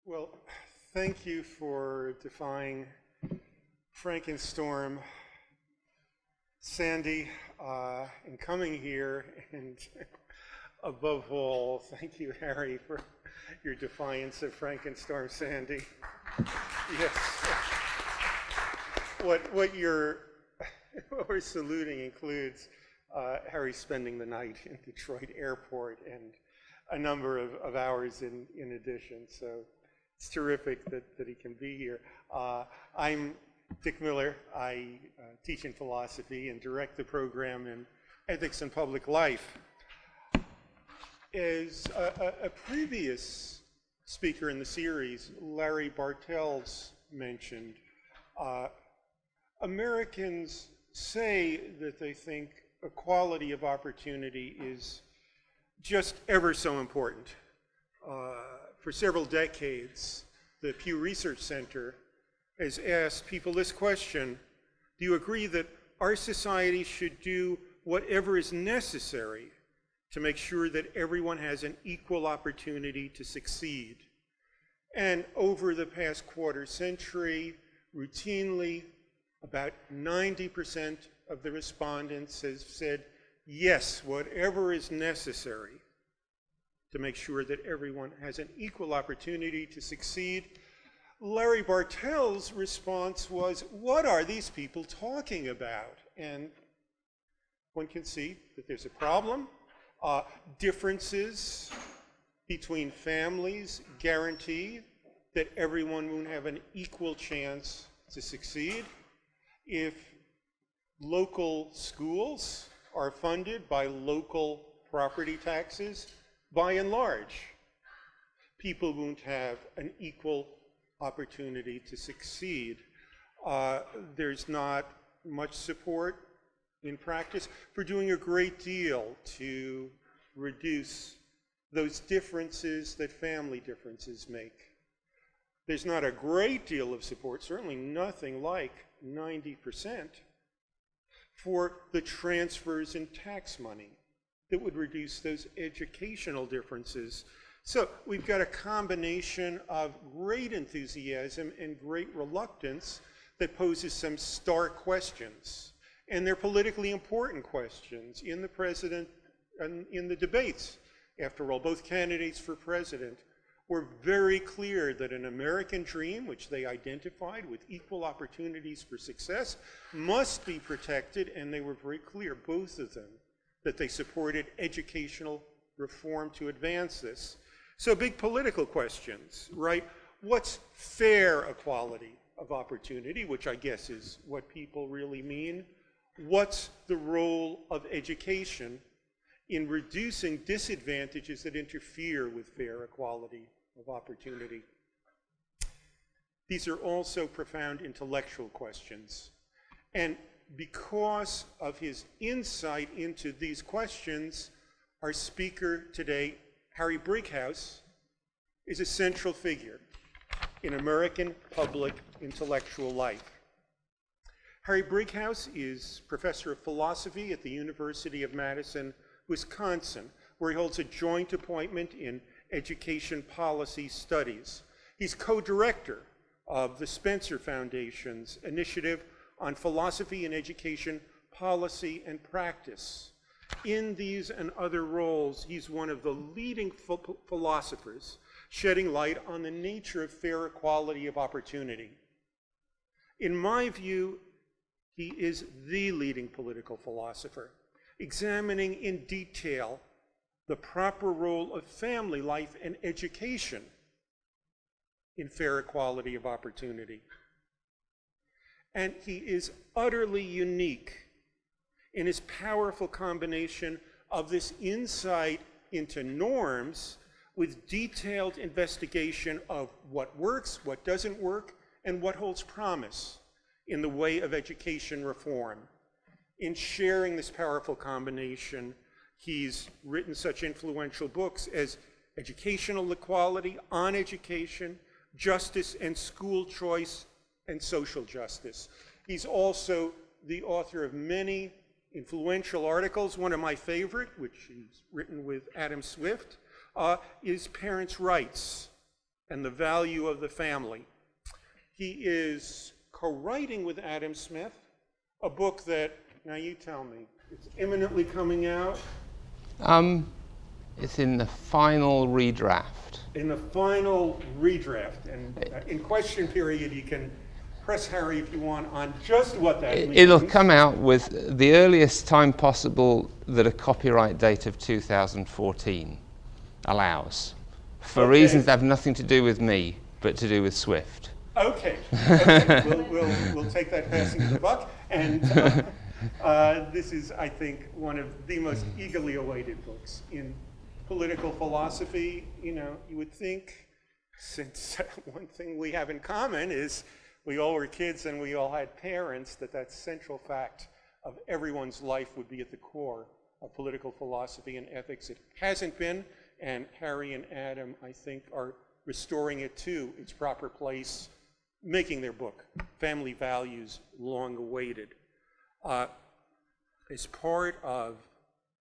Well, thank you for defying Frankenstorm, Sandy, and coming here, and above all, thank you, Harry, for your defiance of Frankenstorm, Sandy. Yes. What we're saluting includes Harry spending the night in Detroit Airport and a number of hours in addition. So it's terrific that he can be here. I'm Dick Miller. I teach in philosophy and direct the program in ethics and public life. As a previous speaker in the series, Larry Bartels, mentioned, Americans say that they think equality of opportunity is just ever so important. For several decades, the Pew Research Center has asked people this question: do you agree that our society should do whatever is necessary to make sure that everyone has an equal opportunity to succeed? And over the past quarter century, routinely, about 90% of the respondents have said, yes, whatever is necessary to make sure that everyone has an equal opportunity to succeed. Larry Bartels' response was, what are these people talking about? And one can see that there's a problem. Differences between families guarantee that everyone won't have an equal chance to succeed. If local schools are funded by local property taxes, by and large, people won't have an equal opportunity to succeed. There's not much support in practice for doing a great deal to reduce those differences that family differences make. There's not a great deal of support, certainly nothing like 90%, for the transfers in tax money that would reduce those educational differences. So we've got a combination of great enthusiasm and great reluctance that poses some stark questions. And they're politically important questions in the president and in the debates. After all, both candidates for president were very clear that an American dream, which they identified with equal opportunities for success, must be protected, and they were very clear, both of them, that they supported educational reform to advance this. So big political questions, right? What's fair equality of opportunity, which I guess is what people really mean? What's the role of education in reducing disadvantages that interfere with fair equality of opportunity? These are also profound intellectual questions. And because of his insight into these questions, our speaker today, Harry Brighouse, is a central figure in American public intellectual life. Harry Brighouse is professor of philosophy at the University of Madison-Wisconsin, where he holds a joint appointment in education policy studies. He's co-director of the Spencer Foundation's initiative on philosophy and education policy and practice. In these and other roles, he's one of the leading philosophers shedding light on the nature of fair equality of opportunity. In my view, he is the leading political philosopher, examining in detail the proper role of family life and education in fair equality of opportunity. And he is utterly unique in his powerful combination of this insight into norms with detailed investigation of what works, what doesn't work, and what holds promise in the way of education reform. In sharing this powerful combination, he's written such influential books as Educational Equality, On Education, Justice and School Choice, and Social Justice. He's also the author of many influential articles. One of my favorite, which he's written with Adam Swift, is Parents' Rights, and the Value of the Family. He is co-writing with Adam Smith a book that, now you tell me, it's imminently coming out? It's in the final redraft. In the final redraft. And in question period, you can press Harry if you want on just what that means. It'll come out with the earliest time possible that a copyright date of 2014 allows, for reasons that have nothing to do with me, but to do with Swift. Okay. We'll take that passing of the buck. And this is, I think, one of the most eagerly awaited books in political philosophy. You know, you would think, since one thing we have in common is we all were kids and we all had parents, that central fact of everyone's life would be at the core of political philosophy and ethics. It hasn't been, and Harry and Adam, I think, are restoring it to its proper place, making their book, Family Values, long awaited. As part of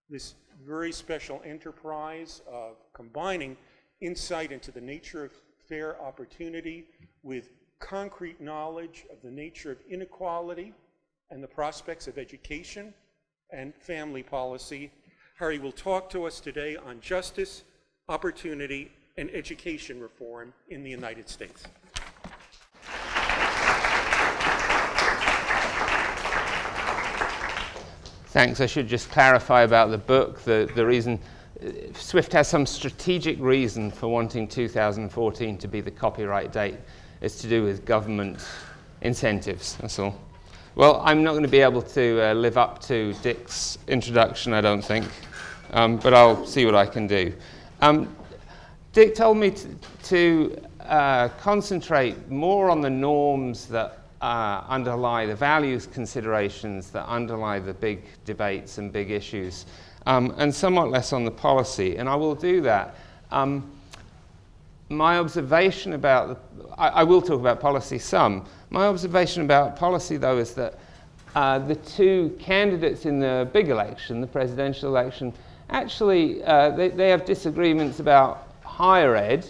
this very special enterprise of combining insight into the nature of fair opportunity with concrete knowledge of the nature of inequality and the prospects of education and family policy, Harry will talk to us today on justice, opportunity, and education reform in the United States. Thanks. I should just clarify about the book. The reason Swift has some strategic reason for wanting 2014 to be the copyright date. It's to do with government incentives, that's all. Well, I'm not going to be able to live up to Dick's introduction, I don't think, but I'll see what I can do. Dick told me to concentrate more on the norms that underlie the values considerations that underlie the big debates and big issues, and somewhat less on the policy, and I will do that. My observation about, I will talk about policy some. My observation about policy, though, is that the two candidates in the big election, the presidential election, actually they have disagreements about higher ed,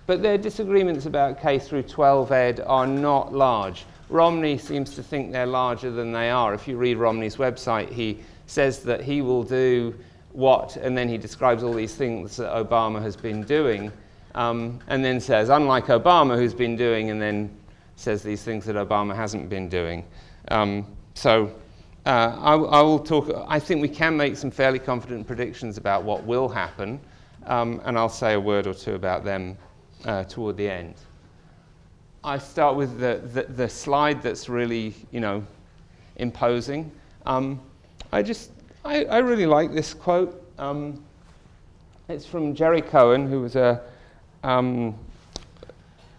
but their disagreements about K through 12 ed are not large. Romney seems to think they're larger than they are. If you read Romney's website, he says that he will do what, and then he describes all these things that Obama has been doing, and then says, unlike Obama, who's been doing, and then says these things that Obama hasn't been doing. I will talk, I think we can make some fairly confident predictions about what will happen, and I'll say a word or two about them toward the end. I start with the slide that's really, imposing. I really like this quote. It's from Jerry Cohen, who was a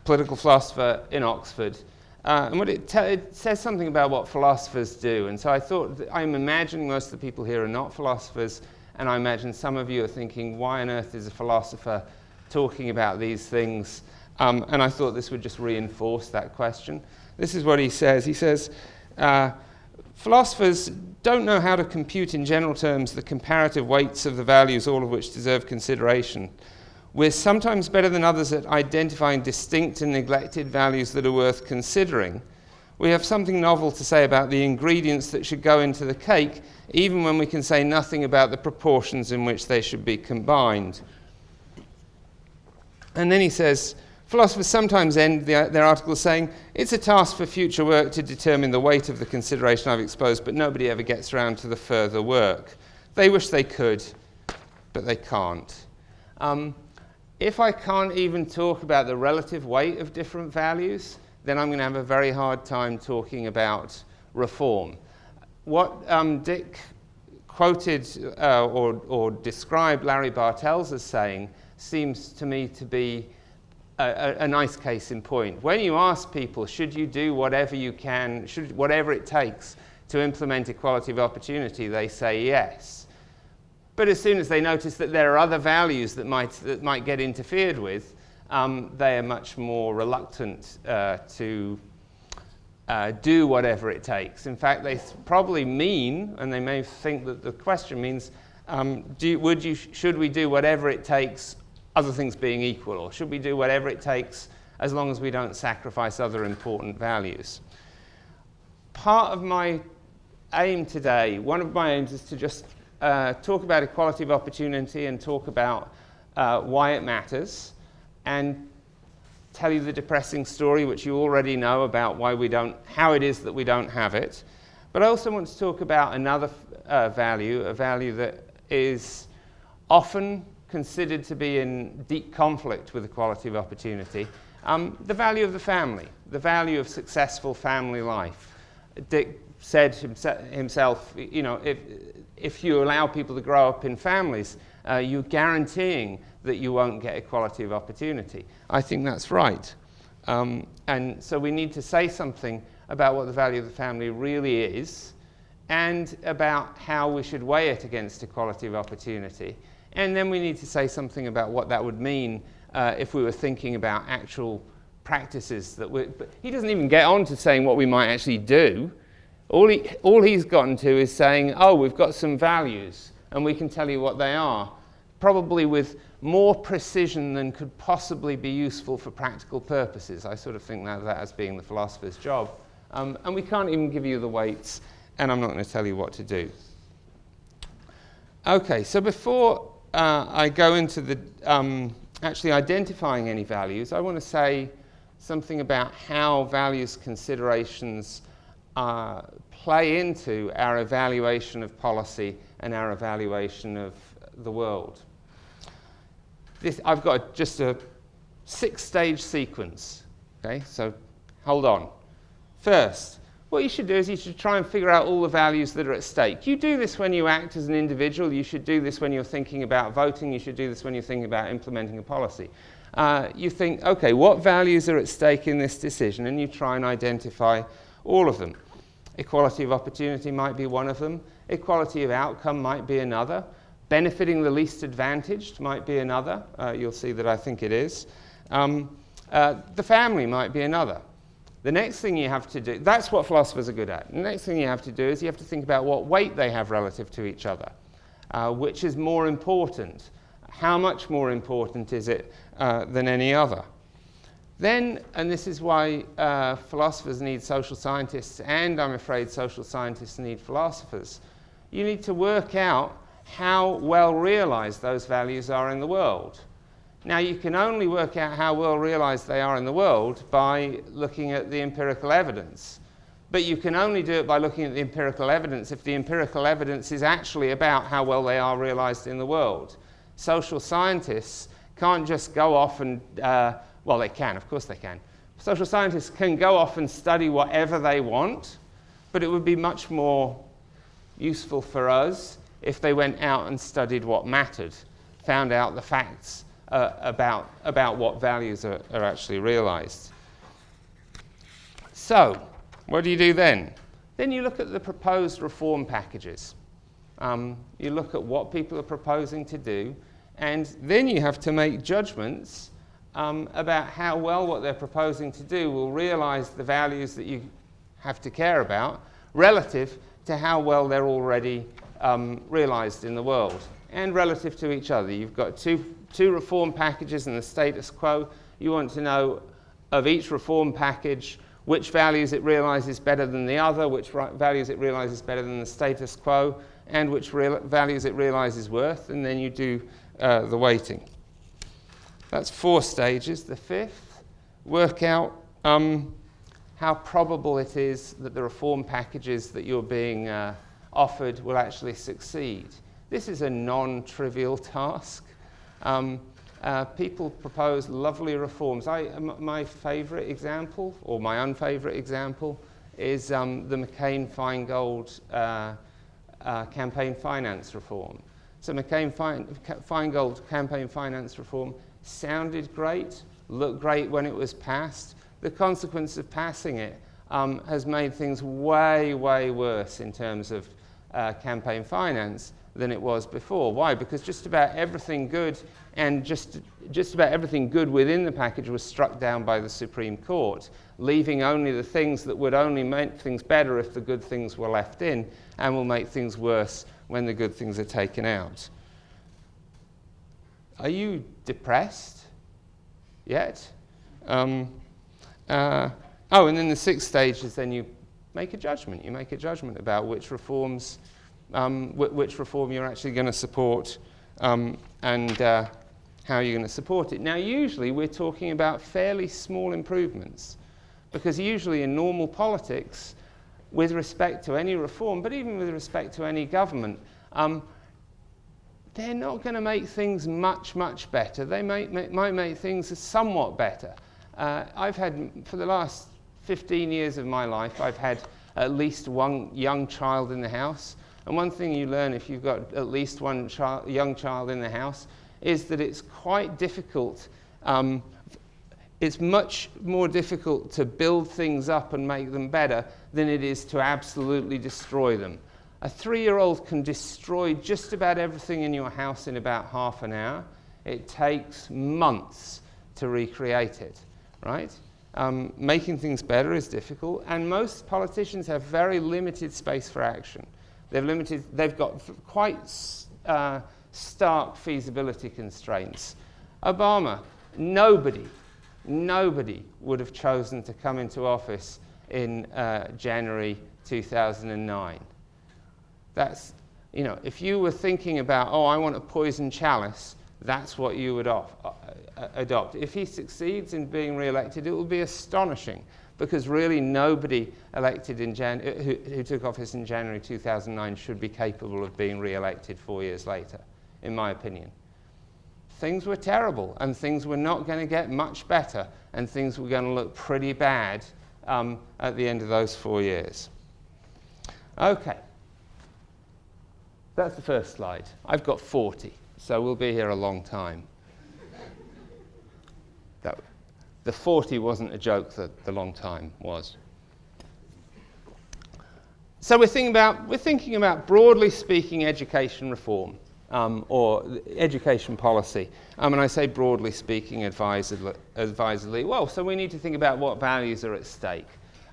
political philosopher in Oxford. And what it says something about what philosophers do. And so I thought, I'm imagining most of the people here are not philosophers, and I imagine some of you are thinking, why on earth is a philosopher talking about these things? And I thought this would just reinforce that question. This is what he says. He says, philosophers don't know how to compute in general terms the comparative weights of the values, all of which deserve consideration. We're sometimes better than others at identifying distinct and neglected values that are worth considering. We have something novel to say about the ingredients that should go into the cake, even when we can say nothing about the proportions in which they should be combined. And then he says, philosophers sometimes end their articles saying, it's a task for future work to determine the weight of the consideration I've exposed, but nobody ever gets around to the further work. They wish they could, but they can't. If I can't even talk about the relative weight of different values, then I'm going to have a very hard time talking about reform. What Dick quoted or described Larry Bartels as saying seems to me to be a nice case in point. When you ask people, should you do whatever you can, whatever it takes to implement equality of opportunity, they say yes. But as soon as they notice that there are other values that might get interfered with, they are much more reluctant to do whatever it takes. In fact, they probably mean, and they may think that the question means, should we do whatever it takes other things being equal, or should we do whatever it takes as long as we don't sacrifice other important values? Part of my aim today, one of my aims is to just talk about equality of opportunity and talk about why it matters, and tell you the depressing story, which you already know, about how it is that we don't have it. But I also want to talk about another value, a value that is often considered to be in deep conflict with equality of opportunity, the value of the family, the value of successful family life. Dick said himself, you know, if you allow people to grow up in families, you're guaranteeing that you won't get equality of opportunity. I think that's right. And so we need to say something about what the value of the family really is, and about how we should weigh it against equality of opportunity. And then we need to say something about what that would mean if we were thinking about actual practices that but he doesn't even get on to saying what we might actually do. All he's gotten to is saying, oh, we've got some values and we can tell you what they are, probably with more precision than could possibly be useful for practical purposes. I sort of think that as being the philosopher's job. And we can't even give you the weights, and I'm not going to tell you what to do. Okay, so before I go into the actually identifying any values, I want to say something about how values considerations play into our evaluation of policy and our evaluation of the world. I've got just a 6-stage sequence. Okay, so hold on. First, what you should do is you should try and figure out all the values that are at stake. You do this when you act as an individual. You should do this when you're thinking about voting. You should do this when you're thinking about implementing a policy. You think, okay, what values are at stake in this decision? And you try and identify all of them. Equality of opportunity might be one of them. Equality of outcome might be another. Benefiting the least advantaged might be another. You'll see that I think it is. The family might be another. The next thing you have to do, that's what philosophers are good at. The next thing you have to do is you have to think about what weight they have relative to each other. Which is more important? How much more important is it than any other? Then, and this is why philosophers need social scientists, and I'm afraid social scientists need philosophers, you need to work out how well realized those values are in the world. Now, you can only work out how well realized they are in the world by looking at the empirical evidence. But you can only do it by looking at the empirical evidence if the empirical evidence is actually about how well they are realized in the world. Social scientists can't just go off and, well, they can, of course they can. Social scientists can go off and study whatever they want, but it would be much more useful for us if they went out and studied what mattered, found out the facts about what values are actually realized. So, what do you do then? Then you look at the proposed reform packages. You look at what people are proposing to do, and then you have to make judgments about how well what they're proposing to do will realize the values that you have to care about relative to how well they're already realized in the world and relative to each other. You've got two reform packages and the status quo. You want to know of each reform package which values it realizes better than the other, which values it realizes better than the status quo, and which values it realizes worth, and then you do the weighting. That's 4 stages. The 5th, work out how probable it is that the reform packages that you're being offered will actually succeed. This is a non-trivial task. People propose lovely reforms. My favourite example, or my unfavourite example, is the McCain-Feingold campaign finance reform. So McCain-Feingold campaign finance reform sounded great, looked great when it was passed. The consequence of passing it has made things way, way worse in terms of campaign finance than it was before. Why? Because just about everything good and just about everything good within the package was struck down by the Supreme Court, leaving only the things that would only make things better if the good things were left in, and will make things worse when the good things are taken out. Are you depressed yet? And then the sixth stage is then you make a judgment. You make a judgment about which reform you're actually going to support and how you're going to support it. Now, usually we're talking about fairly small improvements, because usually in normal politics, with respect to any reform, but even with respect to any government, they're not going to make things much, much better. They might make things somewhat better. I've had, for the last 15 years of my life, I've had at least one young child in the house. And one thing you learn if you've got at least one young child in the house is that it's quite difficult. It's much more difficult to build things up and make them better than it is to absolutely destroy them. A 3-year-old can destroy just about everything in your house in about half an hour. It takes months to recreate it, right? Making things better is difficult, and most politicians have very limited space for action. They've got quite stark feasibility constraints. Obama, nobody would have chosen to come into office in January 2009. That's, if you were thinking about, I want a poison chalice, that's what you would adopt. If he succeeds in being re-elected, it will be astonishing, because really nobody elected who took office in January 2009 should be capable of being re-elected 4 years later, in my opinion. Things were terrible, and things were not going to get much better, and things were going to look pretty bad at the end of those 4 years. Okay. That's the first slide. I've got 40, so we'll be here a long time. The 40 wasn't a joke, that the long time was. So we're thinking about broadly speaking education reform, or education policy. And I say broadly speaking advisedly. Well, so we need to think about what values are at stake.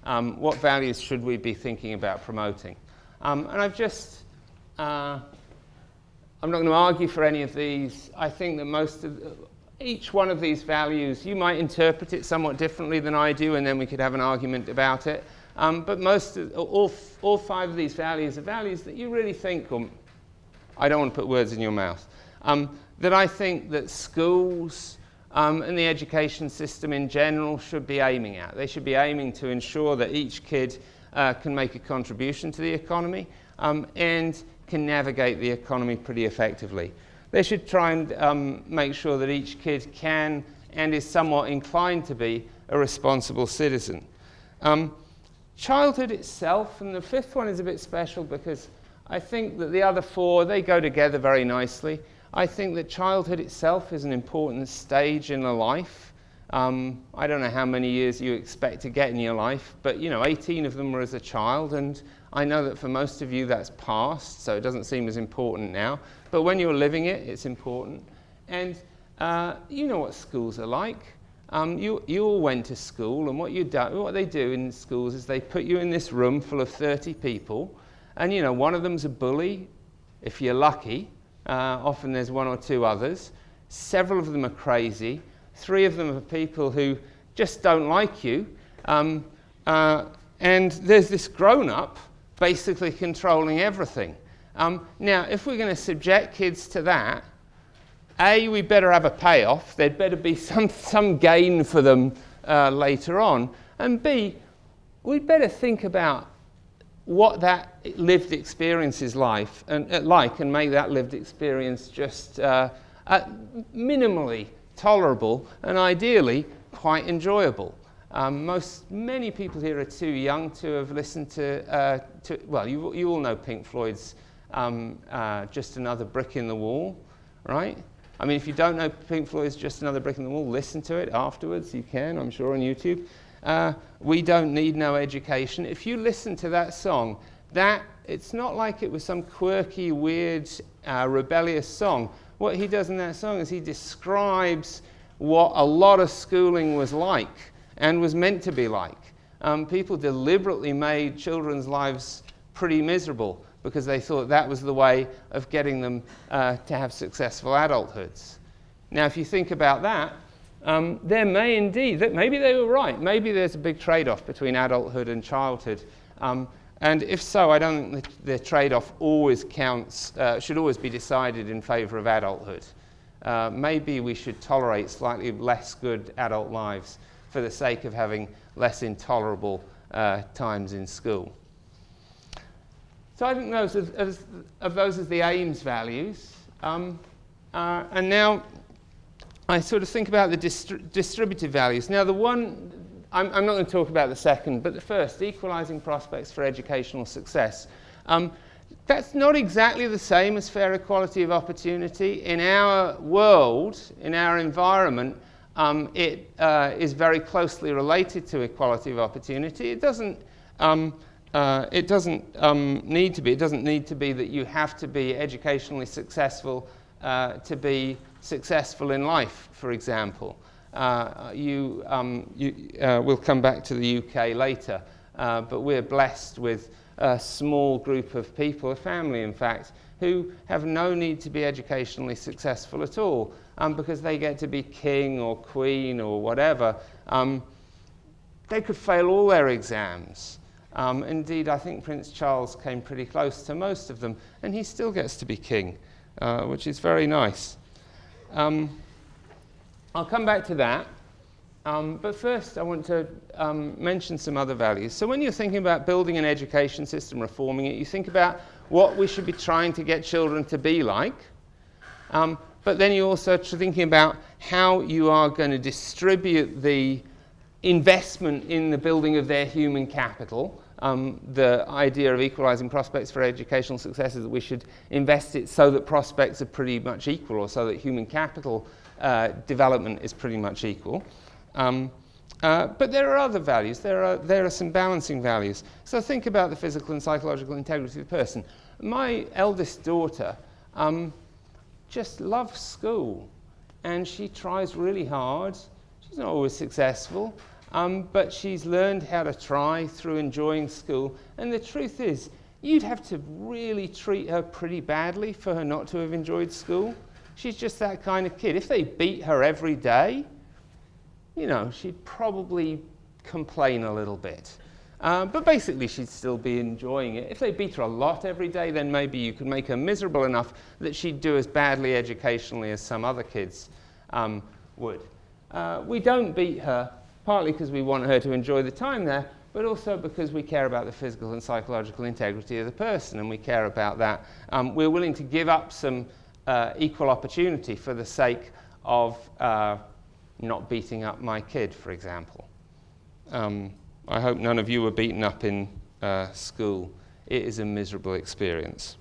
What values should we be thinking about promoting? And I'm not going to argue for any of these. I think that each one of these values, you might interpret it somewhat differently than I do, and then we could have an argument about it. But all 5 of these values are values that you really think, I don't want to put words in your mouth, that I think that schools and the education system in general should be aiming at. They should be aiming to ensure that each kid can make a contribution to the economy and can navigate the economy pretty effectively. They should try and make sure that each kid can and is somewhat inclined to be a responsible citizen. Childhood itself, and the 5th one is a bit special because I think that the other 4, they go together very nicely. I think that childhood itself is an important stage in a life. I don't know how many years you expect to get in your life, but 18 of them were as a child, and I know that for most of you that's past, so it doesn't seem as important now. But when you're living it, it's important. And you know what schools are like. You all went to school, and what they do in schools is they put you in this room full of 30 people, and one of them's a bully, if you're lucky. Often there's 1 or 2 others. Several of them are crazy. 3 of them are people who just don't like you. And there's this grown-up basically controlling everything. Now, if we're going to subject kids to that, A, we better have a payoff. There'd better be some gain for them later on. And B, we'd better think about what that lived experience is like and make that lived experience just minimally tolerable and ideally quite enjoyable. Many people here are too young to have listened to you all know Pink Floyd's Just Another Brick in the Wall, right? I mean, if you don't know Pink Floyd's Just Another Brick in the Wall, listen to it afterwards. You can, I'm sure, on YouTube. We don't need no education. If you listen to that song, it's not like it was some quirky, weird, rebellious song. What he does in that song is he describes what a lot of schooling was like and was meant to be like. People deliberately made children's lives pretty miserable because they thought that was the way of getting them to have successful adulthoods. Now, if you think about that, there may indeed, maybe they were right. Maybe there's a big trade-off between adulthood and childhood. And if so, I don't think the trade-off always counts, should always be decided in favour of adulthood. Maybe we should tolerate slightly less good adult lives for the sake of having less intolerable times in school. So I think those as the aims values. And now I sort of think about the distributive values. Now the one, I'm not going to talk about the second, but the first, equalizing prospects for educational success. That's not exactly the same as fair equality of opportunity. In our world, in our environment, it is very closely related to equality of opportunity. It doesn't need to be. It doesn't need to be that you have to be educationally successful to be successful in life, for example. We'll come back to the UK later, but we're blessed with a small group of people, a family in fact, who have no need to be educationally successful at all, because they get to be king or queen or whatever. They could fail all their exams. Indeed, I think Prince Charles came pretty close to most of them, and he still gets to be king, which is very nice. I'll come back to that, but first I want to mention some other values. So when you're thinking about building an education system, reforming it, you think about what we should be trying to get children to be like, but then you're also thinking about how you are going to distribute the investment in the building of their human capital. The idea of equalizing prospects for educational success is that we should invest it so that prospects are pretty much equal, or so that human capital development is pretty much equal. But there are other values. There are some balancing values. So think about the physical and psychological integrity of the person. My eldest daughter just loves school, and she tries really hard. She's not always successful, but she's learned how to try through enjoying school. And the truth is, you'd have to really treat her pretty badly for her not to have enjoyed school. She's just that kind of kid. If they beat her every day, you know, she'd probably complain a little bit. But basically, she'd still be enjoying it. If they beat her a lot every day, then maybe you could make her miserable enough that she'd do as badly educationally as some other kids would. We don't beat her, partly because we want her to enjoy the time there, but also because we care about the physical and psychological integrity of the person, and we care about that. We're willing to give up some equal opportunity for the sake of not beating up my kid, for example. I hope none of you were beaten up in school. It is a miserable experience.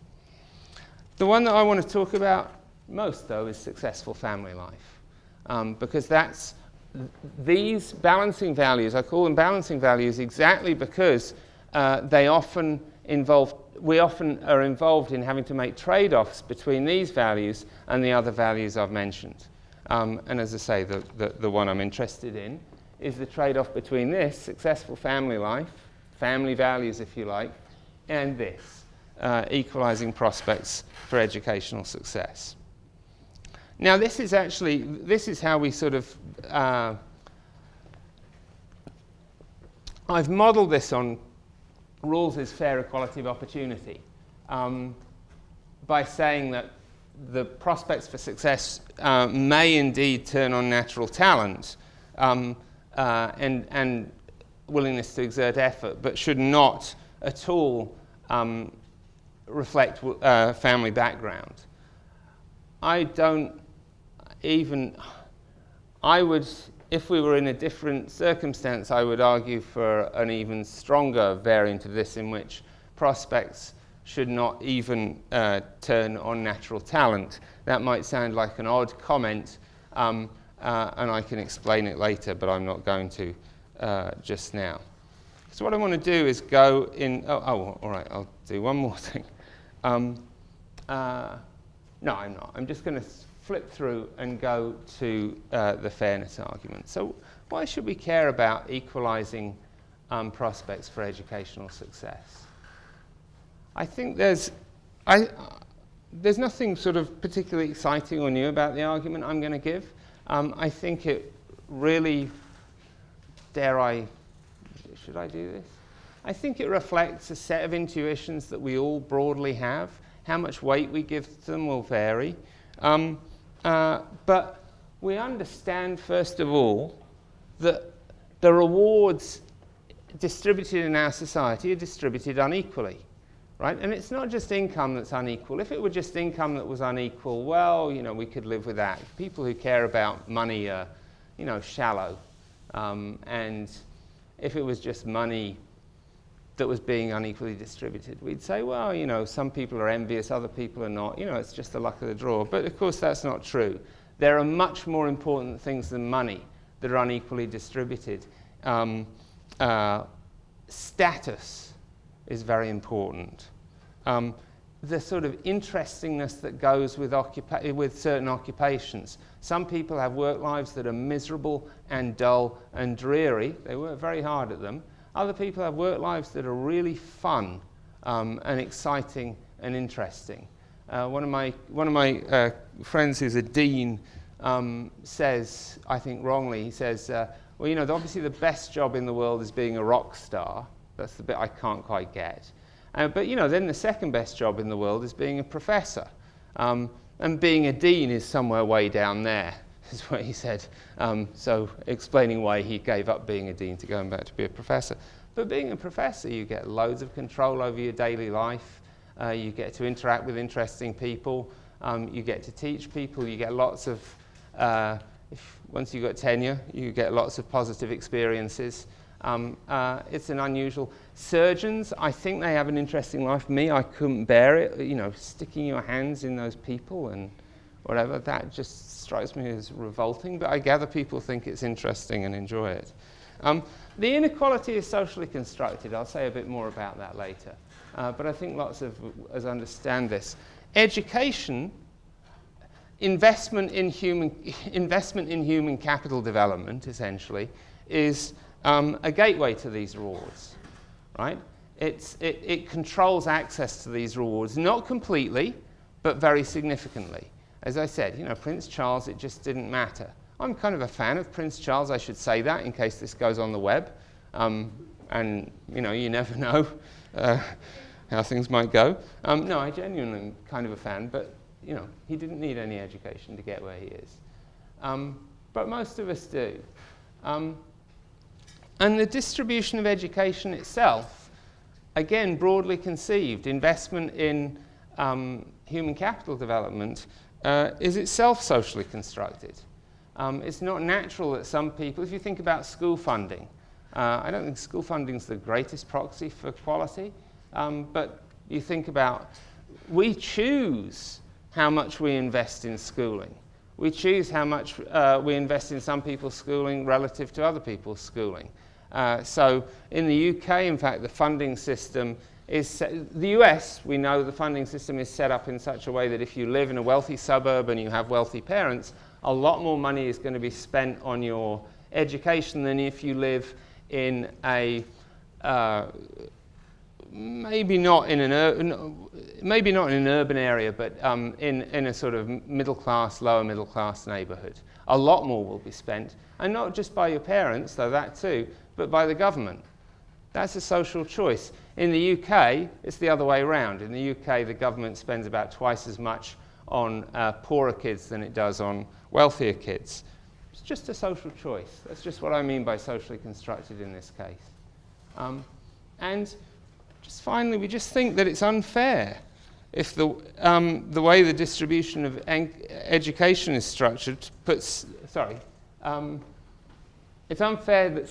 The one that I want to talk about most, though, is successful family life, because that's these balancing values. I call them balancing values exactly because we often are involved in having to make trade-offs between these values and the other values I've mentioned. And as I say, the one I'm interested in is the trade-off between this, successful family life, family values if you like, and this, equalizing prospects for educational success. Now this is how we sort of, I've modeled this on Rawls's fair equality of opportunity by saying that the prospects for success may indeed turn on natural talent and willingness to exert effort, but should not at all reflect family background. If we were in a different circumstance, I would argue for an even stronger variant of this in which prospects should not even turn on natural talent. That might sound like an odd comment, and I can explain it later, but I'm not going to just now. So what I want to do is go in... all right, I'll do one more thing. No, I'm not. I'm just going to flip through and go to the fairness argument. So why should we care about equalizing prospects for educational success? I think there's nothing sort of particularly exciting or new about the argument I'm going to give. I think it really, should I do this? I think it reflects a set of intuitions that we all broadly have. How much weight we give to them will vary. But we understand, first of all, that the rewards distributed in our society are distributed unequally. Right? And it's not just income that's unequal. If it were just income that was unequal, well, we could live with that. People who care about money are, shallow. And if it was just money that was being unequally distributed, we'd say, well, some people are envious, other people are not. It's just the luck of the draw. But of course, that's not true. There are much more important things than money that are unequally distributed. Status is very important. The sort of interestingness that goes with certain occupations. Some people have work lives that are miserable and dull and dreary. They work very hard at them. Other people have work lives that are really fun and exciting and interesting. One of my friends who's a dean says, I think wrongly, he says, obviously the best job in the world is being a rock star. That's the bit I can't quite get. But then the second best job in the world is being a professor. And being a dean is somewhere way down there, is what he said. So explaining why he gave up being a dean to going back to be a professor. But being a professor, you get loads of control over your daily life. You get to interact with interesting people. You get to teach people. You get lots of, once you've got tenure, you get lots of positive experiences. It's an unusual. Surgeons, I think they have an interesting life. Me, I couldn't bear it. Sticking your hands in those people and whatever, that just strikes me as revolting. But I gather people think it's interesting and enjoy it. The inequality is socially constructed. I'll say a bit more about that later. But I think lots of us understand this. Education, investment in human capital development, essentially, is a gateway to these rewards, right? It controls access to these rewards, not completely, but very significantly. As I said, Prince Charles, it just didn't matter. I'm kind of a fan of Prince Charles, I should say that, in case this goes on the web. And, you never know how things might go. No, I genuinely am kind of a fan, but, he didn't need any education to get where he is. But most of us do. And the distribution of education itself, again, broadly conceived, investment in human capital development is itself socially constructed. It's not natural that some people, if you think about school funding, I don't think school funding is the greatest proxy for quality, but you think about, we choose how much we invest in schooling. We choose how much we invest in some people's schooling relative to other people's schooling. So in the UK, in fact, the funding system is the US, we know the funding system is set up in such a way that if you live in a wealthy suburb and you have wealthy parents, a lot more money is going to be spent on your education than if you live in a maybe not in an urban area, but in a sort of middle class, lower middle class neighbourhood. A lot more will be spent, and not just by your parents, though that too, but by the government. That's a social choice. In the UK, it's the other way around. In the UK, the government spends about twice as much on poorer kids than it does on wealthier kids. It's just a social choice. That's just what I mean by socially constructed in this case. And just finally, we just think that it's unfair if the way the distribution of education is structured it's unfair that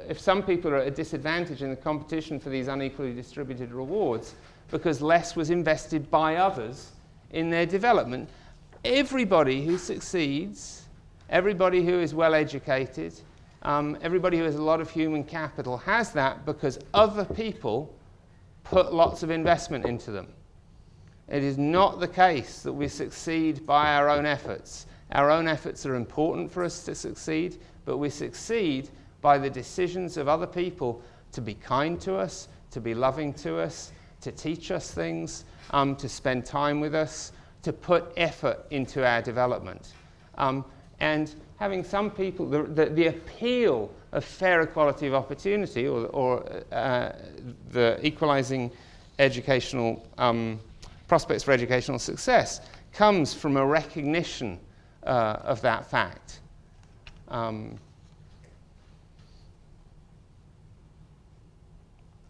if some people are at a disadvantage in the competition for these unequally distributed rewards because less was invested by others in their development. Everybody who succeeds, everybody who is well educated, everybody who has a lot of human capital has that because other people put lots of investment into them. It is not the case that we succeed by our own efforts. Our own efforts are important for us to succeed, but we succeed by the decisions of other people to be kind to us, to be loving to us, to teach us things, to spend time with us, to put effort into our development. And having some people, the appeal of fair equality of opportunity, or the equalizing educational prospects for educational success, comes from a recognition of that fact.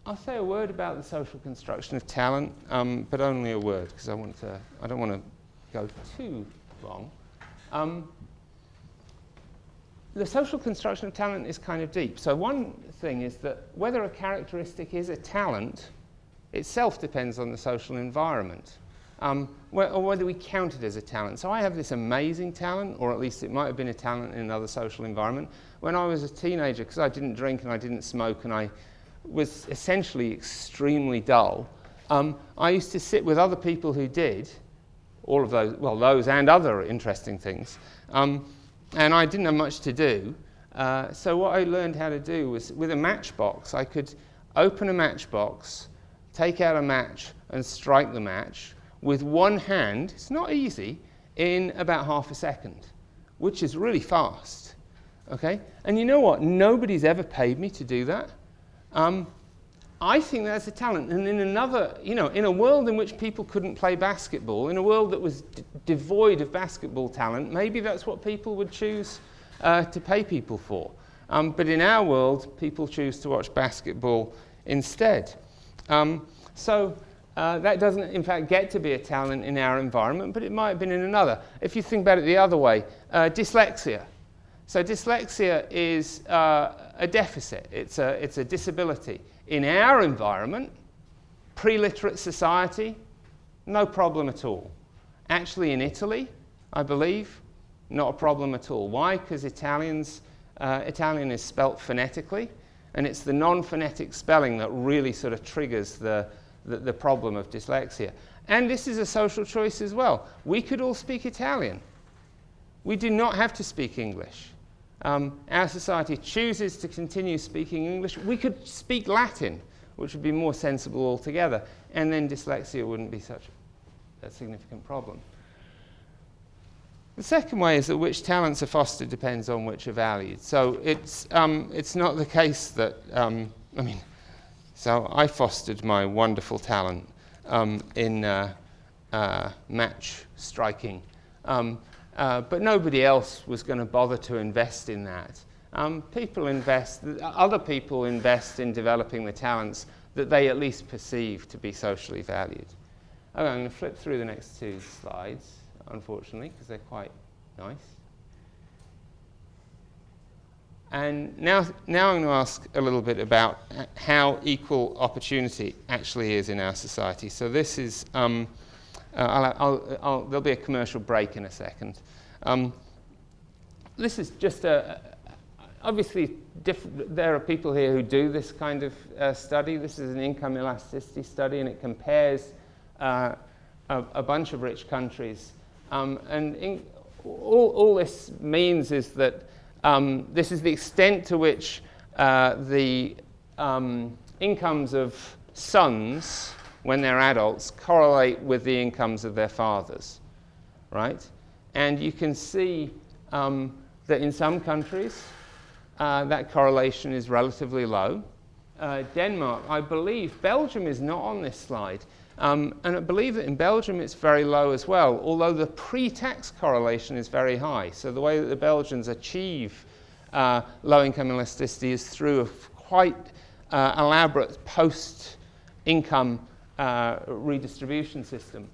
I'll say a word about the social construction of talent, but only a word, because I don't want to go too long. The social construction of talent is kind of deep. So one thing is that whether a characteristic is a talent itself depends on the social environment, or whether we count it as a talent. So I have this amazing talent, or at least it might have been a talent in another social environment. When I was a teenager, because I didn't drink and I didn't smoke and I was essentially extremely dull, I used to sit with other people who did all of those, well, those and other interesting things. And I didn't have much to do. So what I learned how to do was, with a matchbox, I could open a matchbox, take out a match and strike the match with one hand. It's not easy, in about half a second, which is really fast. Okay? And you know what? Nobody's ever paid me to do that. I think that's a talent. And in another, in a world in which people couldn't play basketball, in a world that was devoid of basketball talent, maybe that's what people would choose to pay people for. But in our world, people choose to watch basketball instead. So that doesn't, in fact, get to be a talent in our environment, but it might have been in another. If you think about it the other way, dyslexia. So dyslexia is a deficit. It's a disability. In our environment, pre-literate society, no problem at all. Actually, in Italy, I believe, not a problem at all. Why? Because Italian is spelt phonetically, and it's the non-phonetic spelling that really sort of triggers the problem of dyslexia. And this is a social choice as well. We could all speak Italian. We do not have to speak English. Our society chooses to continue speaking English. We could speak Latin, which would be more sensible altogether, and then dyslexia wouldn't be such a significant problem. The second way is that which talents are fostered depends on which are valued. So it's not the case that, so I fostered my wonderful talent in match striking. But nobody else was going to bother to invest in that. Other people invest in developing the talents that they at least perceive to be socially valued. Okay, I'm going to flip through the next two slides, unfortunately, because they're quite nice. And now I'm going to ask a little bit about how equal opportunity actually is in our society. So this is... there'll be a commercial break in a second. This is just obviously there are people here who do this kind of study. This is an income elasticity study, and it compares a bunch of rich countries. All this means is that this is the extent to which the incomes of sons, when they're adults, correlate with the incomes of their fathers, right? And you can see that in some countries, that correlation is relatively low. Denmark, I believe, Belgium is not on this slide, and I believe that in Belgium it's very low as well, although the pre-tax correlation is very high. So the way that the Belgians achieve low-income elasticity is through a quite elaborate post-income redistribution system.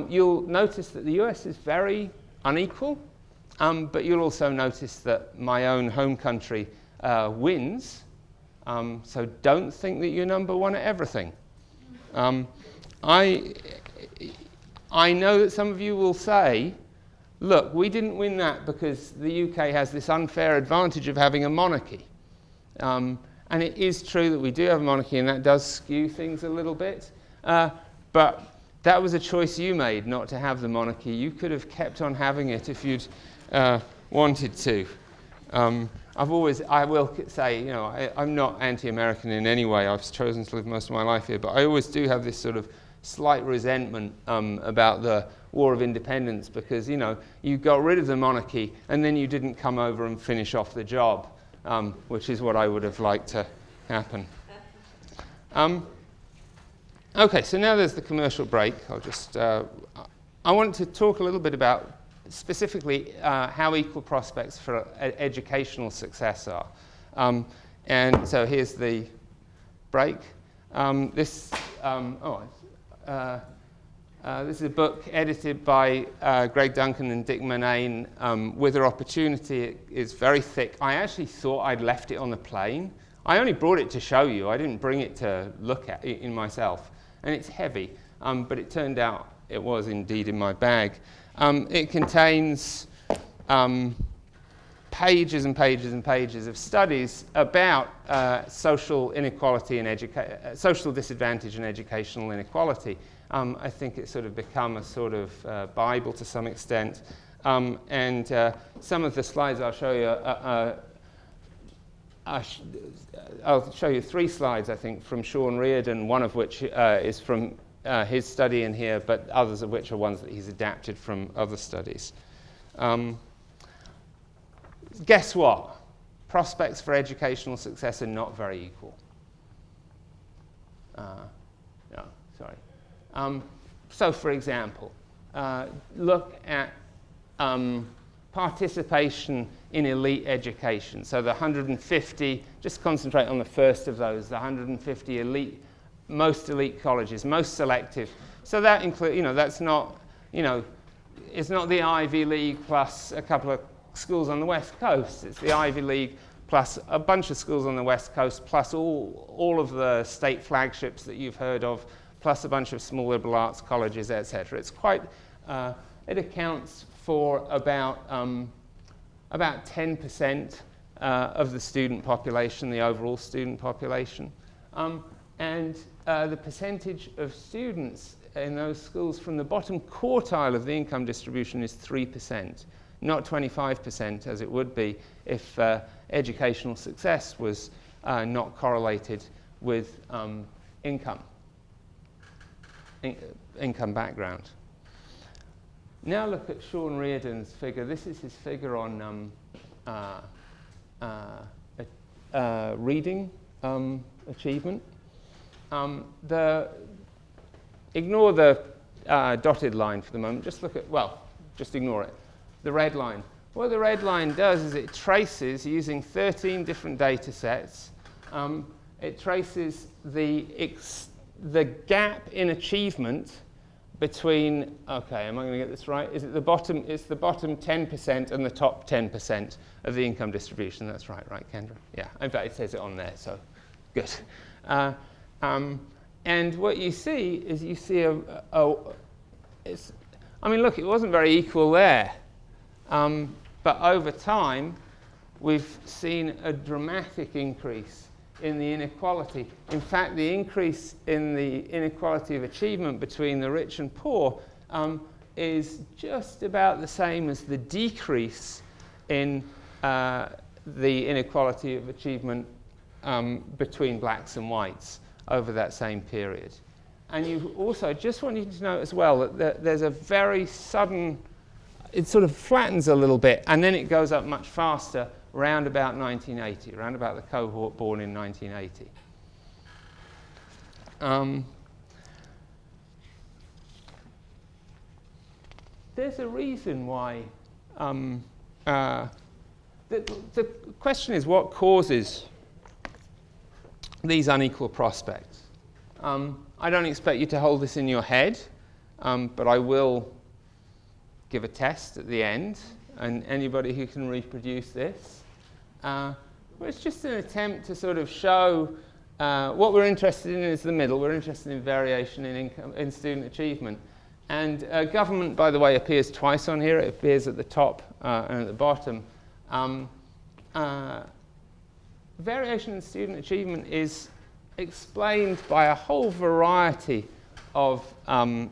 You'll notice that the US is very unequal, but you'll also notice that my own home country wins. So don't think that you're number one at everything. I know that some of you will say, look, we didn't win that because the UK has this unfair advantage of having a monarchy. And it is true that we do have a monarchy, and that does skew things a little bit. But that was a choice you made, not to have the monarchy. You could have kept on having it if you'd wanted to. I will say, you know, I'm not anti-American in any way. I've chosen to live most of my life here, but I always do have this sort of slight resentment about the War of Independence because, you know, you got rid of the monarchy and then you didn't come over and finish off the job, which is what I would have liked to happen. Okay, so now there's the commercial break. I want to talk a little bit about specifically how equal prospects for educational success are. And so here's the break. This is a book edited by Greg Duncan and Dick Murnane, Wither Opportunity. It is very thick. I actually thought I'd left it on the plane. I only brought it to show you. I didn't bring it to look at in myself. And it's heavy, but it turned out it was indeed in my bag. It contains pages and pages and pages of studies about social inequality and social disadvantage and educational inequality. I think it's sort of become a sort of Bible to some extent. And some of the slides I'll show you, I'll show you 3 slides, I think, from Sean Reardon, one of which is from his study in here, but others of which are ones that he's adapted from other studies. Guess what? Prospects for educational success are not very equal. So, for example, look at participation in elite education. So the 150, just concentrate on the first of those, the 150 elite, most elite colleges, most selective. So that includes, you know, that's not, you know, it's not the Ivy League plus a couple of schools on the West Coast. It's the Ivy League plus a bunch of schools on the West Coast, plus all of the state flagships that you've heard of, plus a bunch of small liberal arts colleges, etc. It's quite, it accounts for about 10% of the student population, the overall student population. And the percentage of students in those schools from the bottom quartile of the income distribution is 3%, not 25% as it would be if educational success was not correlated with income background. Now look at Sean Reardon's figure. This is his figure on reading achievement. Ignore the dotted line for the moment. Just look at, well, just ignore it. The red line. What the red line does is it traces, using 13 different data sets, it traces the gap in achievement between, okay, am I going to get this right? Is it the bottom? It's the bottom 10% and the top 10% of the income distribution. That's right, Kendra? Yeah, in fact, it says it on there, so good. And what you see is you see I mean, look, it wasn't very equal there. But over time, we've seen a dramatic increase in the inequality. In fact, the increase in the inequality of achievement between the rich and poor is just about the same as the decrease in the inequality of achievement between blacks and whites over that same period. And you also, just want you to note as well that there's a very sudden, it sort of flattens a little bit, and then it goes up much faster around about 1980, around about the cohort born in 1980. There's a reason why, the question is what causes these unequal prospects. I don't expect you to hold this in your head, but I will give a test at the end, and anybody who can reproduce this. Well, it's just an attempt to sort of show what we're interested in is the middle. We're interested in variation in income, in student achievement. And government, by the way, appears twice on here. It appears at the top and at the bottom. Variation in student achievement is explained by a whole variety of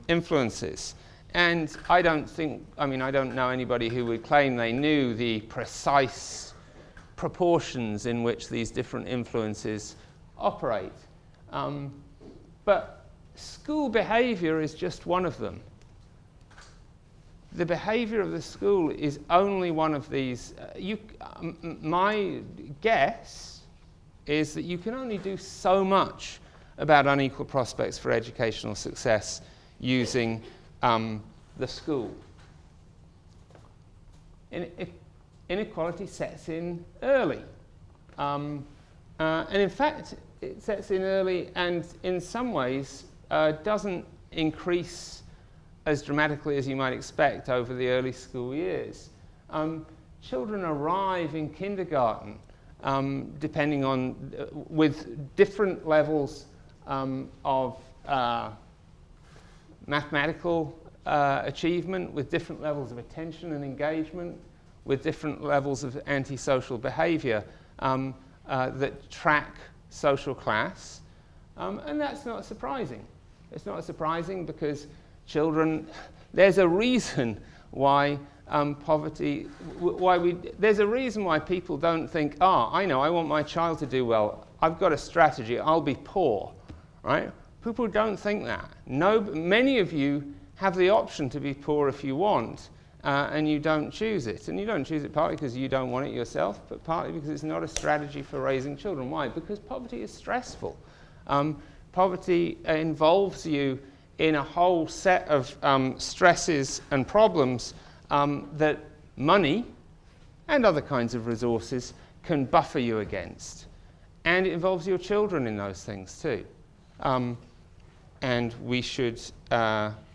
influences. And I don't know anybody who would claim they knew the precise proportions in which these different influences operate. But school behavior is just one of them. The behavior of the school is only one of these. My guess is that you can only do so much about unequal prospects for educational success using the school. Inequality sets in early. And in fact, it sets in early and in some ways doesn't increase as dramatically as you might expect over the early school years. Children arrive in kindergarten depending on, with different levels of mathematical achievement, with different levels of attention and engagement, with different levels of antisocial behavior that track social class. And that's not surprising. It's not surprising because children, there's a reason why poverty, there's a reason why people don't think, I know, I want my child to do well. I've got a strategy, I'll be poor, right? People don't think that. No, many of you have the option to be poor if you want, and you don't choose it. And you don't choose it partly because you don't want it yourself, but partly because it's not a strategy for raising children. Why? Because poverty is stressful. Poverty involves you in a whole set of stresses and problems that money and other kinds of resources can buffer you against. And it involves your children in those things too. And we should, and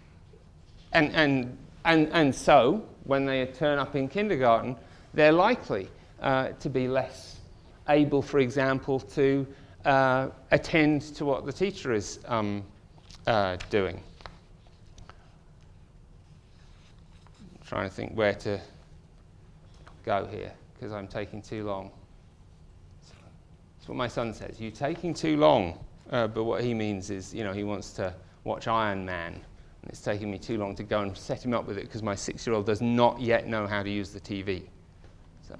so when they turn up in kindergarten, they're likely to be less able, for example, to attend to what the teacher is doing. I'm trying to think where to go here because I'm taking too long. That's what my son says. You're taking too long. But what he means is, he wants to watch Iron Man. And it's taking me too long to go and set him up with it because my 6-year-old does not yet know how to use the TV. So,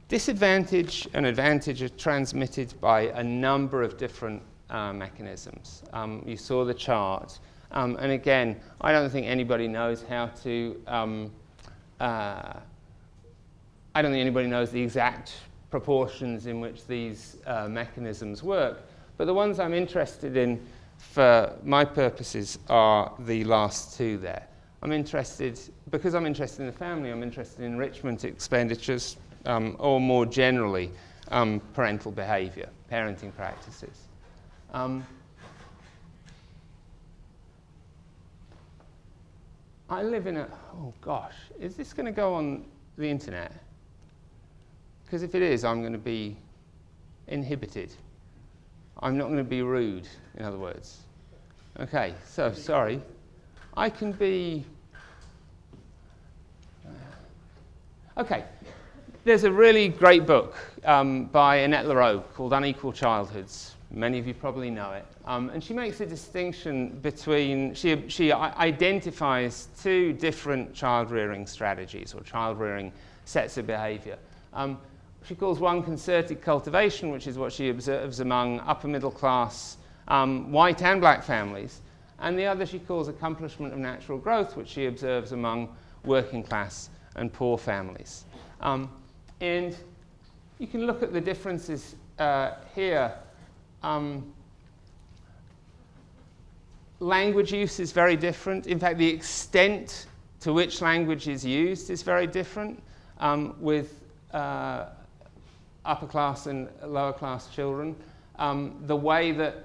disadvantage and advantage are transmitted by a number of different mechanisms. You saw the chart. And again, I don't think anybody knows how to I don't think anybody knows the exact proportions in which these mechanisms work, but the ones I'm interested in for my purposes are the last two there. Because I'm interested in the family, I'm interested in enrichment expenditures, or more generally, parental behavior, parenting practices. I live in is this going to go on the internet? Because if it is, I'm going to be inhibited. I'm not going to be rude, in other words. Okay, so sorry. I can be... Okay, there's a really great book by Annette Lareau called Unequal Childhoods. Many of you probably know it. And she makes a distinction between... She identifies two different child-rearing strategies or child-rearing sets of behavior. She calls one concerted cultivation, which is what she observes among upper-middle class white and black families, and the other she calls accomplishment of natural growth, which she observes among working class and poor families. And you can look at the differences here. Language use is very different. In fact, the extent to which language is used is very different with upper class and lower class children. The way that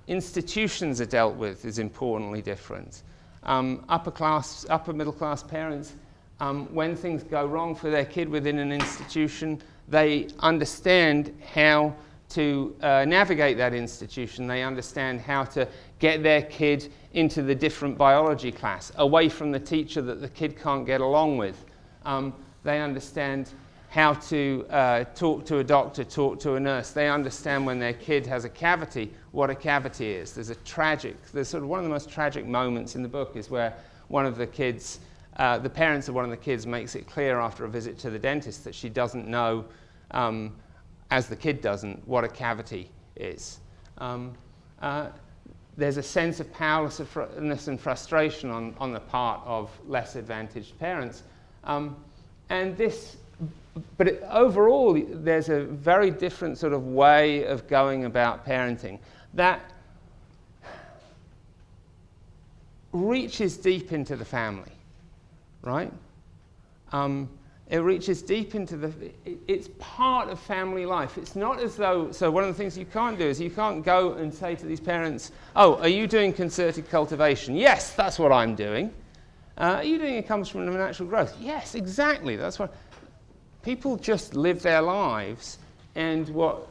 institutions are dealt with is importantly different. Upper middle class parents, when things go wrong for their kid within an institution, they understand how to navigate that institution. They understand how to get their kid into the different biology class, away from the teacher that the kid can't get along with. They understand how to talk to a doctor, talk to a nurse. They understand when their kid has a cavity, what a cavity is. There's sort of one of the most tragic moments in the book is where one of the kids the parents of one of the kids makes it clear after a visit to the dentist that she doesn't know, as the kid doesn't, what a cavity is. There's a sense of powerlessness and frustration on the part of less advantaged parents. But overall, there's a very different sort of way of going about parenting that reaches deep into the family, right? It reaches deep into it's part of family life. It's not as though, so one of the things you can't do is you can't go and say to these parents, oh, are you doing concerted cultivation? Yes, that's what I'm doing. Are you doing accomplishment of natural growth? Yes, exactly, that's what. People just live their lives, and what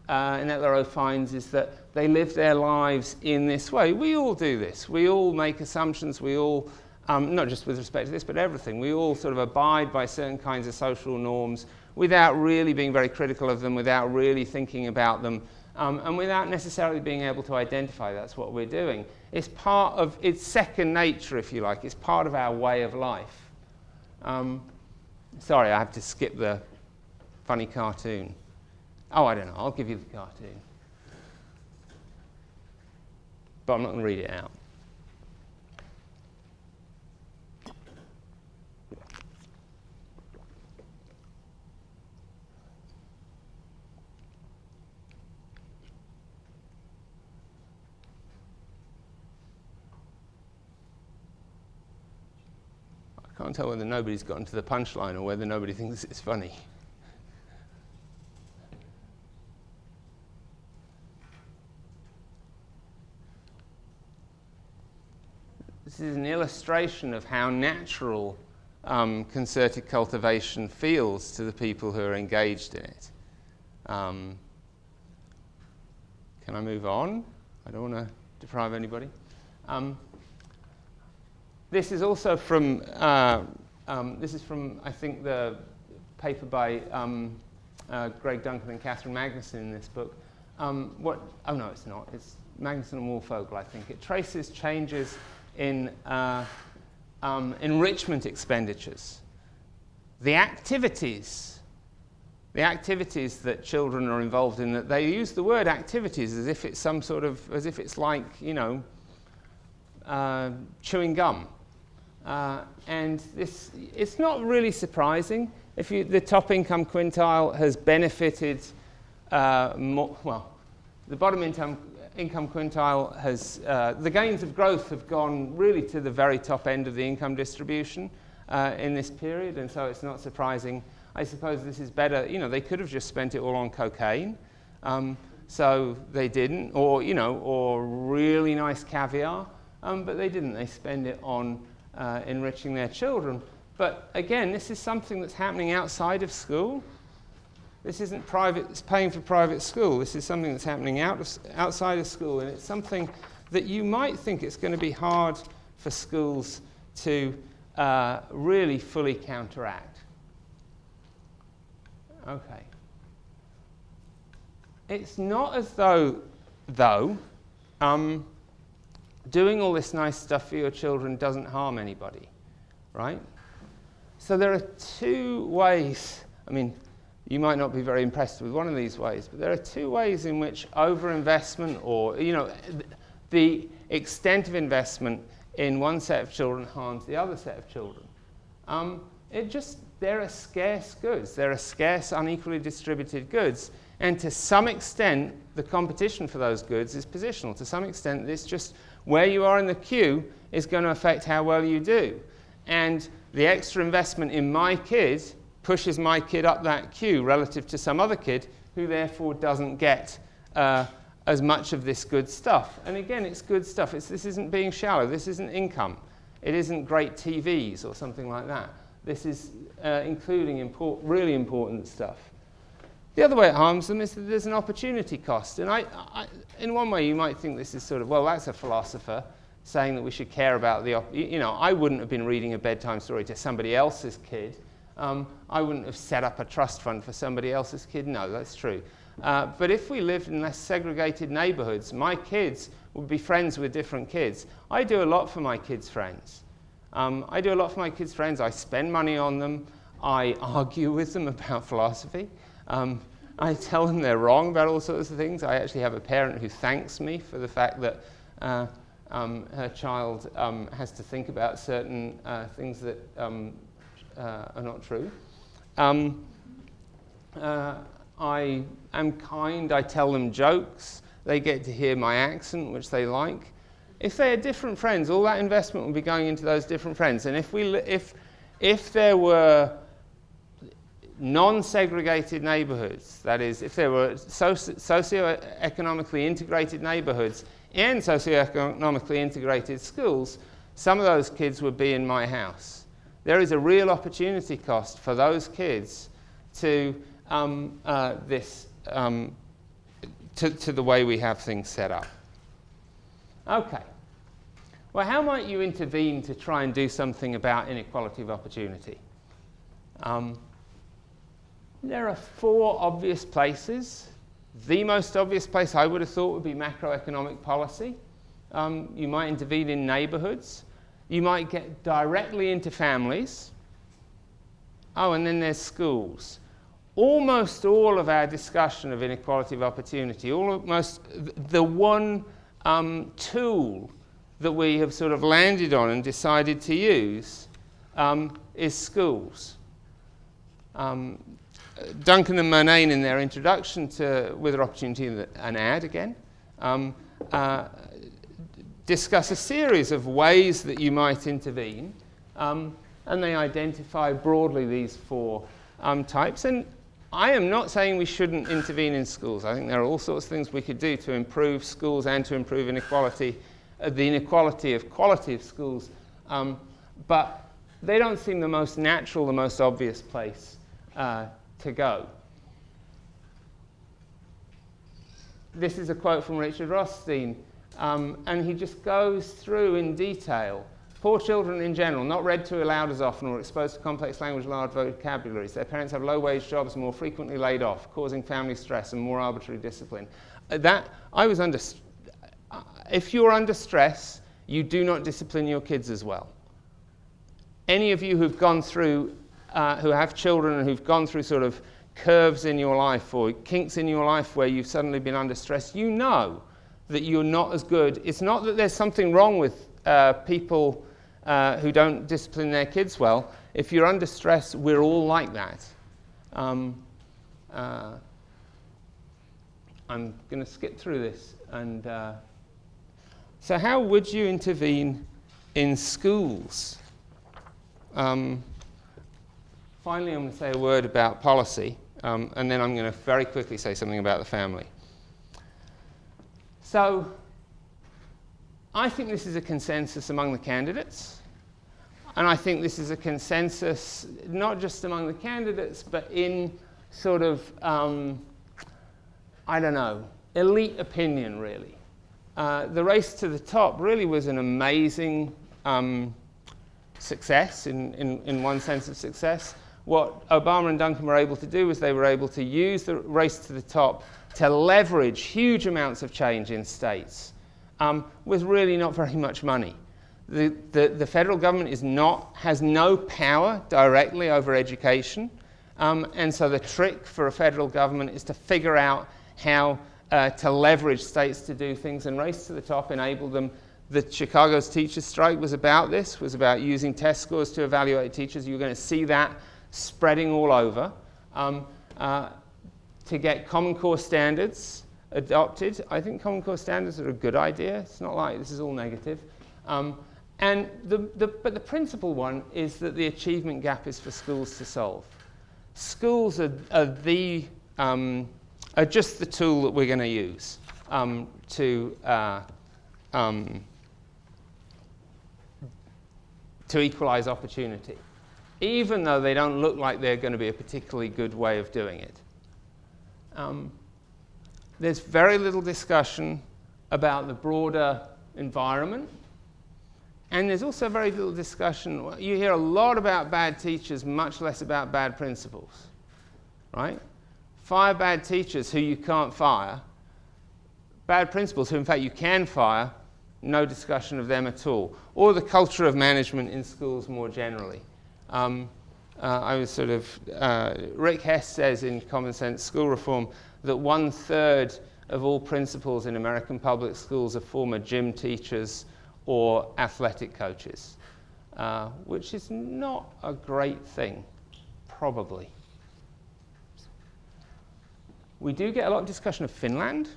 Annette Lareau finds is that they live their lives in this way. We all do this. We all make assumptions. We all, not just with respect to this, but everything. We all sort of abide by certain kinds of social norms without really being very critical of them, without really thinking about them, and without necessarily being able to identify that's what we're doing. It's part of, it's second nature, if you like. It's part of our way of life. Sorry, I have to skip the funny cartoon. Oh, I don't know. I'll give you the cartoon. But I'm not going to read it out. I can't tell whether nobody's gotten to the punchline or whether nobody thinks it's funny. This is an illustration of how natural concerted cultivation feels to the people who are engaged in it. Can I move on? I don't want to deprive anybody. This is also from, I think, the paper by Greg Duncan and Catherine Magnuson in this book. Oh no, it's not. It's Magnuson and Wolfogel, I think. It traces changes in enrichment expenditures. The activities that children are involved in, that they use the word activities as if it's some sort of, as if it's like, you know, chewing gum. And this, it's not really surprising. The top income quintile has benefited more, well, the bottom income quintile has, the gains of growth have gone really to the very top end of the income distribution in this period, and so it's not surprising. I suppose this is better, you know, they could have just spent it all on cocaine, so they didn't, or, you know, or really nice caviar, but they didn't. They spend it on enriching their children. But again, this is something that's happening outside of school. This isn't private, paying for private school. This is something that's happening outside of school, and it's something that you might think it's going to be hard for schools to really fully counteract. Okay. It's not as though, doing all this nice stuff for your children doesn't harm anybody, right? So there are two ways, I mean, you might not be very impressed with one of these ways, but there are two ways in which overinvestment, or, you know, the extent of investment in one set of children harms the other set of children. There are scarce goods. There are scarce, unequally distributed goods. And to some extent, the competition for those goods is positional. To some extent, it's just where you are in the queue is going to affect how well you do. And the extra investment in my kid pushes my kid up that queue relative to some other kid who therefore doesn't get as much of this good stuff. And again, it's good stuff. This isn't being shallow. This isn't income. It isn't great TVs or something like that. This is including really important stuff. The other way it harms them is that there's an opportunity cost. And in one way, you might think this is sort of, well, that's a philosopher saying that we should care about you know, I wouldn't have been reading a bedtime story to somebody else's kid. I wouldn't have set up a trust fund for somebody else's kid. No, that's true. But if we lived in less segregated neighborhoods, my kids would be friends with different kids. I do a lot for my kids' friends. I do a lot for my kids' friends. I spend money on them. I argue with them about philosophy. I tell them they're wrong about all sorts of things. I actually have a parent who thanks me for the fact that her child has to think about certain things that are not true. I am kind. I tell them jokes. They get to hear my accent, which they like. If they are different friends, all that investment will be going into those different friends. And if there were non-segregated neighborhoods, that is, if there were socioeconomically integrated neighborhoods and socioeconomically integrated schools, some of those kids would be in my house. There is a real opportunity cost for those kids to to the way we have things set up. Okay. Well, how might you intervene to try and do something about inequality of opportunity? There are 4 obvious places. The most obvious place I would have thought would be macroeconomic policy. You might intervene in neighborhoods. You might get directly into families. Oh, and then there's schools. Almost all of our discussion of inequality of opportunity, almost the one tool that we have sort of landed on and decided to use is schools. Duncan and Murnane, in their introduction to With Opportunity, an ad again, discuss a series of ways that you might intervene, and they identify broadly these 4 types. And I am not saying we shouldn't intervene in schools. I think there are all sorts of things we could do to improve schools and to improve inequality, the inequality of quality of schools, but they don't seem the most natural, the most obvious place to go. This is a quote from Richard Rothstein, and he just goes through in detail. Poor children in general, not read to aloud as often or exposed to complex language and large vocabularies. Their parents have low-wage jobs and more frequently laid off, causing family stress and more arbitrary discipline. If you're under stress, you do not discipline your kids as well. Any of you who've gone through, who have children and who've gone through sort of curves in your life or kinks in your life where you've suddenly been under stress, you know that you're not as good. It's not that there's something wrong with people who don't discipline their kids well. If you're under stress, we're all like that. I'm going to skip through this. And so how would you intervene in schools? Finally, I'm going to say a word about policy, and then I'm going to very quickly say something about the family. So I think this is a consensus among the candidates, and I think this is a consensus not just among the candidates, but in sort of, elite opinion, really. The race to the top really was an amazing success, in one sense of success. What Obama and Duncan were able to do was they were able to use the race to the top to leverage huge amounts of change in states with really not very much money. The federal government has no power directly over education, and so the trick for a federal government is to figure out how to leverage states to do things, and Race to the Top enabled them. The Chicago's teachers' strike was about this, was about using test scores to evaluate teachers. You're going to see that spreading all over. To get Common Core standards adopted, I think Common Core standards are a good idea. It's not like this is all negative. But the principal one is that the achievement gap is for schools to solve. Schools are just the tool that we're going to use to equalize opportunity, even though they don't look like they're going to be a particularly good way of doing it. There's very little discussion about the broader environment, and there's also very little discussion. You hear a lot about bad teachers, much less about bad principals, right? Fire bad teachers who you can't fire. Bad principals who, in fact, you can fire, no discussion of them at all, or the culture of management in schools more generally. Rick Hess says in Common Sense School Reform that 1/3 of all principals in American public schools are former gym teachers or athletic coaches, which is not a great thing, probably. We do get a lot of discussion of Finland.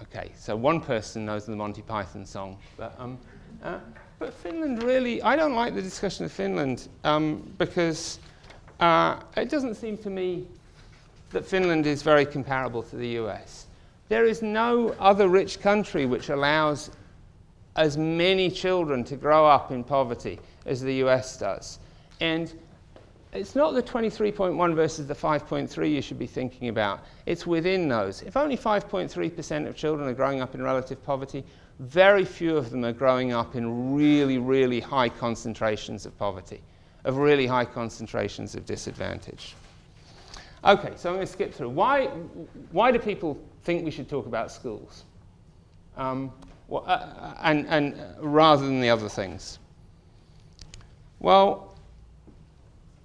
Okay, so one person knows the Monty Python song, but Finland really, I don't like the discussion of Finland because it doesn't seem to me that Finland is very comparable to the US. There is no other rich country which allows as many children to grow up in poverty as the US does. And it's not the 23.1 versus the 5.3 you should be thinking about. It's within those. If only 5.3% of children are growing up in relative poverty, very few of them are growing up in really, really high concentrations of poverty, of really high concentrations of disadvantage. Okay, so I'm going to skip through. Why do people think we should talk about schools? And rather than the other things? Well,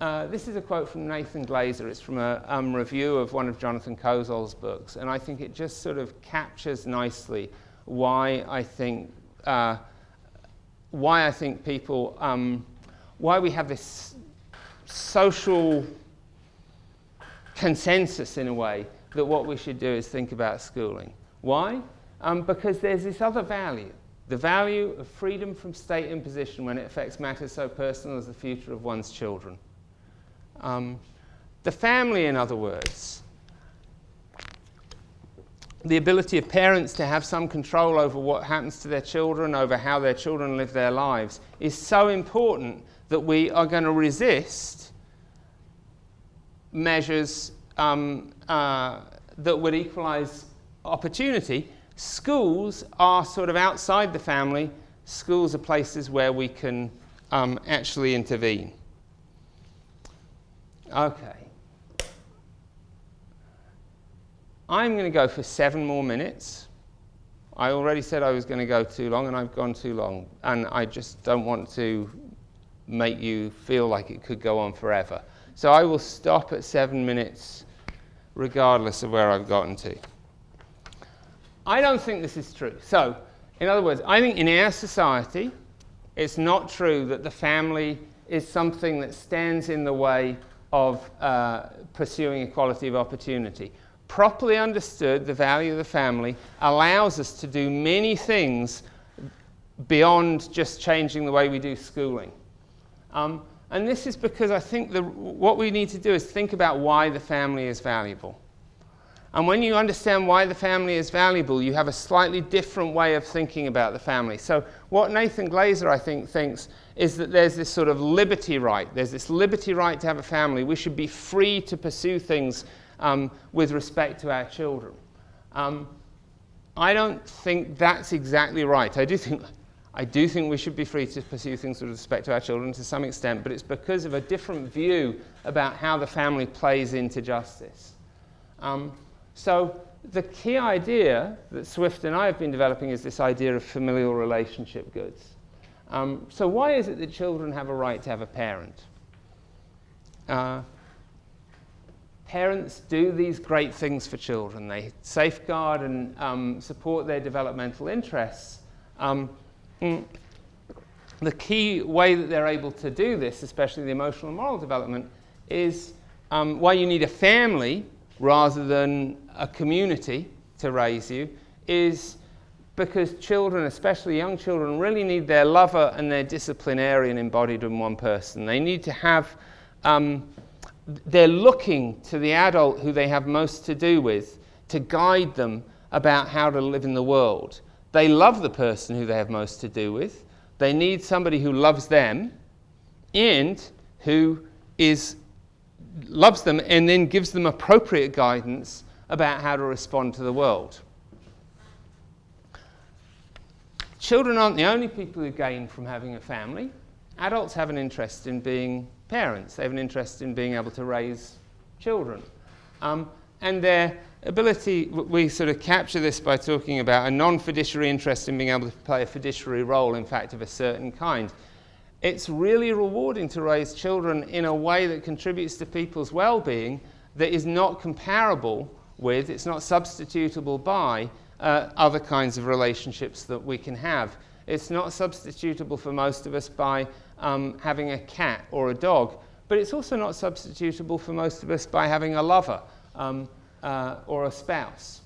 this is a quote from Nathan Glazer. It's from a review of one of Jonathan Kozol's books, and I think it just sort of captures nicely why I think people, why we have this social consensus in a way that what we should do is think about schooling. Why? Because there's this other value, the value of freedom from state imposition when it affects matters so personal as the future of one's children. The family, in other words, the ability of parents to have some control over what happens to their children, over how their children live their lives, is so important that we are going to resist measures that would equalize opportunity. Schools are sort of outside the family. Schools are places where we can actually intervene. Okay. I'm going to go for 7 more minutes. I already said I was going to go too long, and I've gone too long. And I just don't want to make you feel like it could go on forever. So I will stop at 7 minutes, regardless of where I've gotten to. I don't think this is true. So, in other words, I think in our society, it's not true that the family is something that stands in the way of pursuing equality of opportunity. Properly understood, the value of the family allows us to do many things beyond just changing the way we do schooling. And this is because I think what we need to do is think about why the family is valuable. And when you understand why the family is valuable, you have a slightly different way of thinking about the family. So what Nathan Glazer, I think, thinks is that there's this sort of liberty right. There's this liberty right to have a family. We should be free to pursue things with respect to our children. I don't think that's exactly right. I do think we should be free to pursue things with respect to our children to some extent, but it's because of a different view about how the family plays into justice. So the key idea that Swift and I have been developing is this idea of familial relationship goods. So why is it that children have a right to have a parent? Parents do these great things for children. They safeguard and support their developmental interests. The key way that they're able to do this, especially the emotional and moral development, is why you need a family rather than a community to raise you, is because children, especially young children, really need their lover and their disciplinarian embodied in one person. They need to have, they're looking to the adult who they have most to do with to guide them about how to live in the world. They love the person who they have most to do with. They need somebody who loves them and who loves them and then gives them appropriate guidance about how to respond to the world. Children aren't the only people who gain from having a family. Adults have an interest in being parents. They have an interest in being able to raise children. And we sort of capture this by talking about a non-fiduciary interest in being able to play a fiduciary role, in fact, of a certain kind. It's really rewarding to raise children in a way that contributes to people's well-being that is not comparable with, it's not substitutable by, other kinds of relationships that we can have. It's not substitutable for most of us by having a cat or a dog, but it's also not substitutable for most of us by having a lover or a spouse.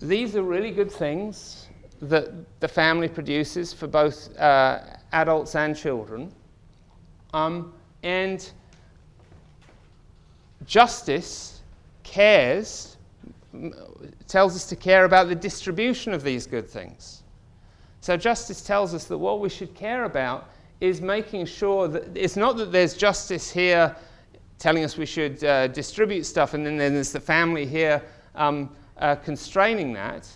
These are really good things that the family produces for both adults and children. And justice tells us to care about the distribution of these good things. So justice tells us that what we should care about is making sure that it's not that there's justice here telling us we should distribute stuff, and then there's the family here constraining that.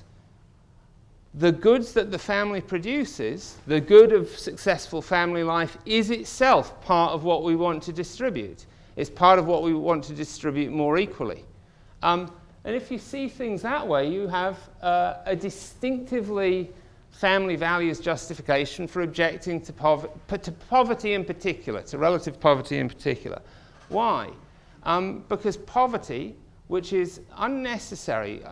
The goods that the family produces, the good of successful family life, is itself part of what we want to distribute. It's part of what we want to distribute more equally. And if you see things that way, you have a distinctively family values justification for objecting to poverty in particular, to relative poverty in particular. Why? Because poverty, which is unnecessary.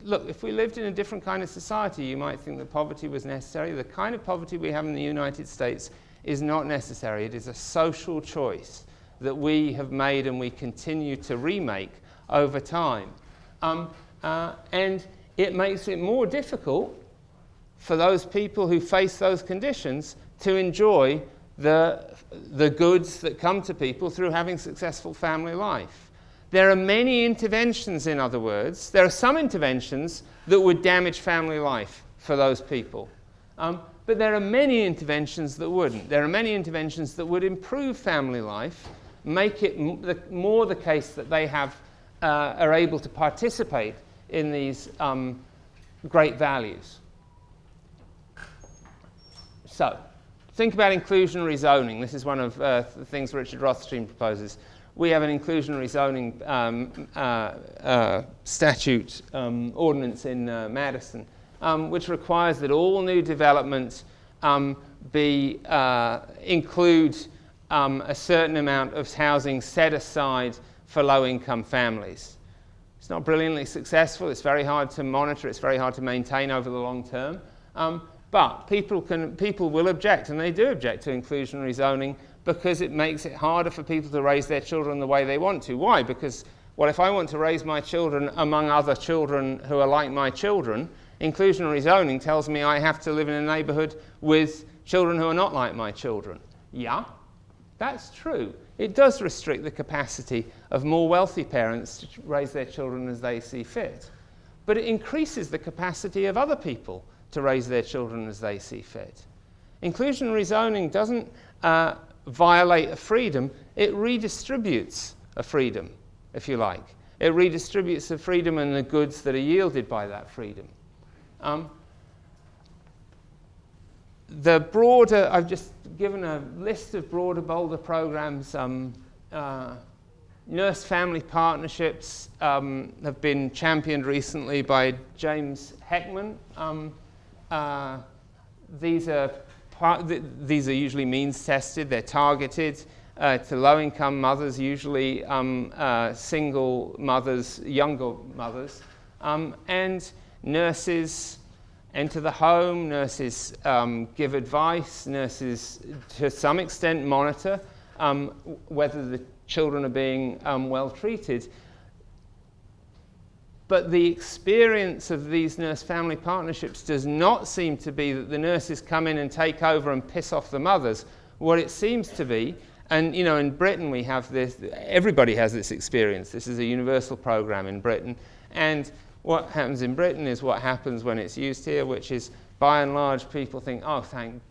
Look, if we lived in a different kind of society, you might think that poverty was necessary. The kind of poverty we have in the United States is not necessary. It is a social choice that we have made and we continue to remake over time. And it makes it more difficult for those people who face those conditions to enjoy the goods that come to people through having successful family life. There are many interventions, in other words. There are some interventions that would damage family life for those people. But there are many interventions that wouldn't. There are many interventions that would improve family life, make it more the case that they are able to participate in these great values. So, think about inclusionary zoning. This is one of the things Richard Rothstein proposes. We have an inclusionary zoning statute ordinance in Madison, which requires that all new development include a certain amount of housing set aside for low-income families. It's not brilliantly successful. It's very hard to monitor. It's very hard to maintain over the long term. But people will object, and they do object to inclusionary zoning because it makes it harder for people to raise their children the way they want to. Why? Because, well, if I want to raise my children among other children who are like my children, inclusionary zoning tells me I have to live in a neighborhood with children who are not like my children. Yeah, that's true. It does restrict the capacity of more wealthy parents to raise their children as they see fit. But it increases the capacity of other people to raise their children as they see fit. Inclusionary zoning doesn't violate a freedom, it redistributes a freedom, if you like. It redistributes the freedom and the goods that are yielded by that freedom. I've just given a list of broader, bolder programs. Nurse family partnerships have been championed recently by James Heckman. These are usually means tested. They're targeted to low-income mothers, usually single mothers, younger mothers, and nurses enter the home. Nurses give advice. Nurses, to some extent, monitor whether the children are being well treated. But the experience of these nurse-family partnerships does not seem to be that the nurses come in and take over and piss off the mothers. What it seems to be, and in Britain we have this, everybody has this experience. This is a universal program in Britain. And what happens in Britain is what happens when it's used here, which is, by and large, people think, oh, thank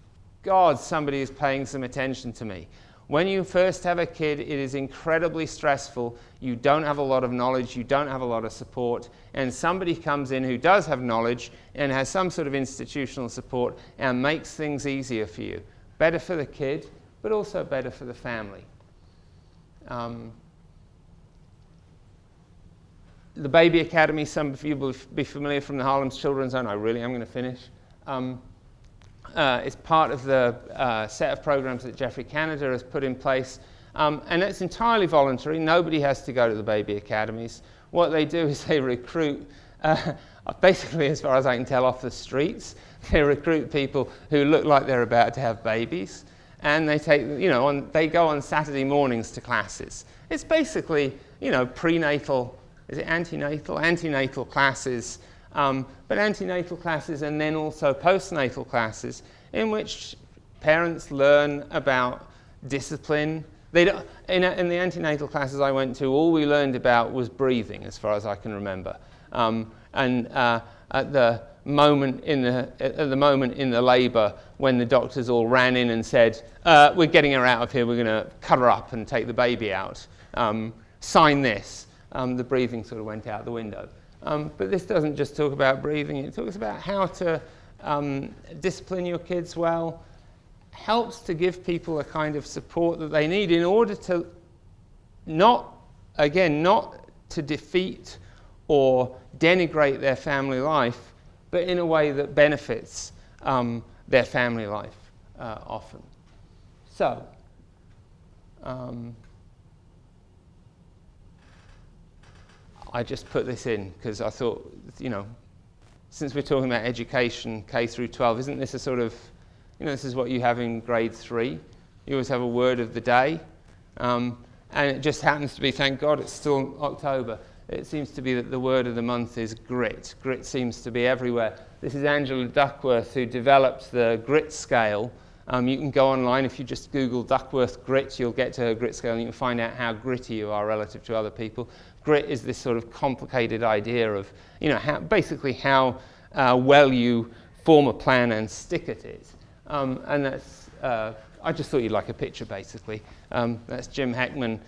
God somebody is paying some attention to me. When you first have a kid, it is incredibly stressful. You don't have a lot of knowledge, you don't have a lot of support, and somebody comes in who does have knowledge and has some sort of institutional support and makes things easier for you. Better for the kid, but also better for the family. The Baby Academy, some of you will be familiar from the Harlem's Children's Zone. I really am going to finish. It's part of the set of programs that Geoffrey Canada has put in place. And it's entirely voluntary. Nobody has to go to the baby academies. What they do is they recruit, basically, as far as I can tell, off the streets. They recruit people who look like they're about to have babies. And they take, they go on Saturday mornings to classes. It's basically, prenatal, is it antenatal? Antenatal classes. But antenatal classes and then also postnatal classes in which parents learn about discipline. They don't, in the antenatal classes I went to, all we learned about was breathing, as far as I can remember. At the moment in the labour, when the doctors all ran in and said, "We're getting her out of here. We're going to cut her up and take the baby out. Sign this." The breathing sort of went out the window. But this doesn't just talk about breathing. It talks about how to discipline your kids well. Helps to give people a kind of support that they need in order to not to defeat or denigrate their family life, but in a way that benefits their family life often. So, I just put this in because I thought, since we're talking about education, K through 12, isn't this a sort of, this is what you have in grade 3. You always have a word of the day. And it just happens to be, thank God, it's still October. It seems to be that the word of the month is grit. Grit seems to be everywhere. This is Angela Duckworth, who developed the grit scale. You can go online, if you just Google Duckworth grit, you'll get to her grit scale and you can find out how gritty you are relative to other people. Grit is this sort of complicated idea of, how well you form a plan and stick at it. And that's, I just thought you'd like a picture, basically. That's Jim Heckman,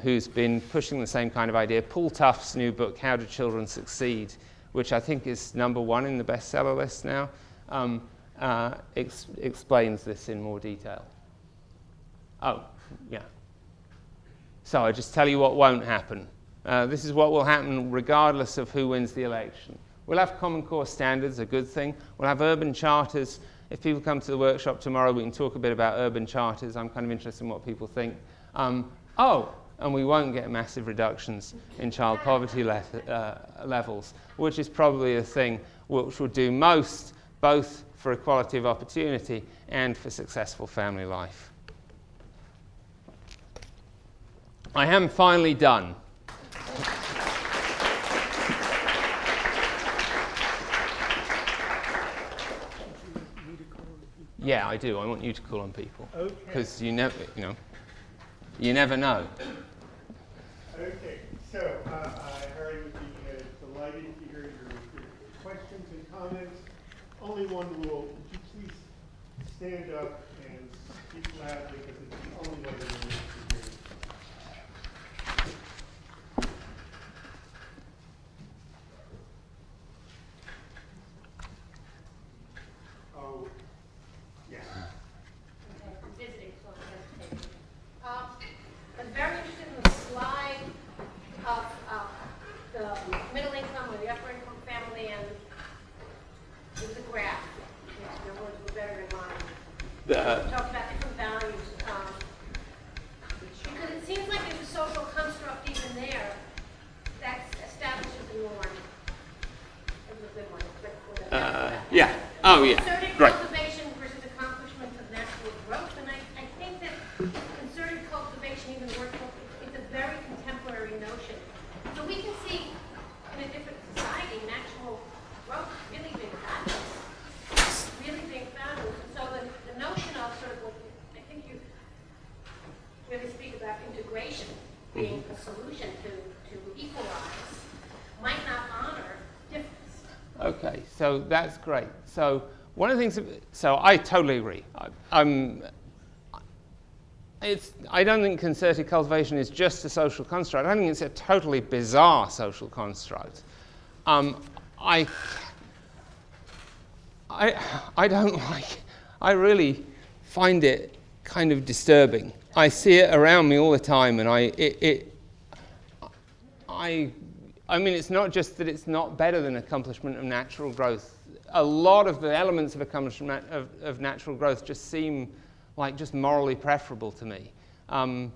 who's been pushing the same kind of idea. Paul Tuff's new book, How Do Children Succeed, which I think is #1 in the bestseller list now, explains this in more detail. Oh, yeah. So I just tell you what won't happen. This is what will happen regardless of who wins the election. We'll have Common Core standards, a good thing. We'll have urban charters. If people come to the workshop tomorrow, we can talk a bit about urban charters. I'm kind of interested in what people think. And we won't get massive reductions in child poverty levels, which is probably the thing which will do most, both for equality of opportunity and for successful family life. I am finally done. Yeah, I do. I want you to call on people. Okay. Because you never know. Okay. So, Harry would be delighted to hear your questions and comments. Only one rule. Would you please stand up and speak loudly because it's the only way that we need to hear you. Oh. Yeah. I'm visiting, so I'm hesitating. I'm very interested in the slide of the middle income or the upper income family, and there's a graph. In other words, we're better in line. We talk about different values. Because it seems like there's a social construct even there that establishes the norm. It was a good one. Yeah. Oh, yeah. Concerted Great. cultivation versus accomplishment of natural growth. And I think that concerted cultivation, even the word cultivation, it's a very contemporary notion. So we can see in a different society, natural growth is really being fabulous. Really being fabulous. And so the notion of sort of what I think you really speak about integration being a solution to equalize might not honor difference. Okay, so that's great. So one of the things, so I totally agree. I don't think concerted cultivation is just a social construct. I think it's a totally bizarre social construct. I don't like. I really find it kind of disturbing. I see it around me all the time, and I mean, it's not just that it's not better than accomplishment of natural growth. A lot of the elements of accomplishment of natural growth just seem like just morally preferable to me. And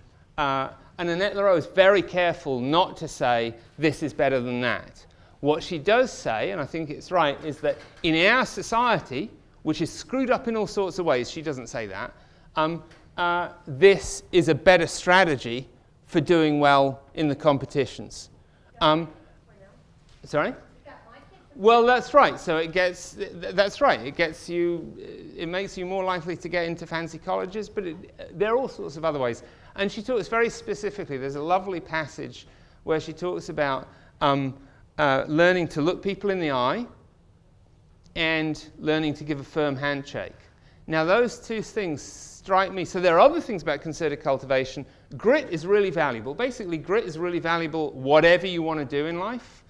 Annette Leroux is very careful not to say this is better than that. What she does say, and I think it's right, is that in our society, which is screwed up in all sorts of ways, she doesn't say that, this is a better strategy for doing well in the competitions. Sorry? Well, that's right. So that's right. It makes you more likely to get into fancy colleges, but there are all sorts of other ways. And she talks very specifically, there's a lovely passage where she talks about learning to look people in the eye and learning to give a firm handshake. Now, those two things strike me. So there are other things about concerted cultivation. Grit is really valuable. Basically, grit is really valuable whatever you want to do in life.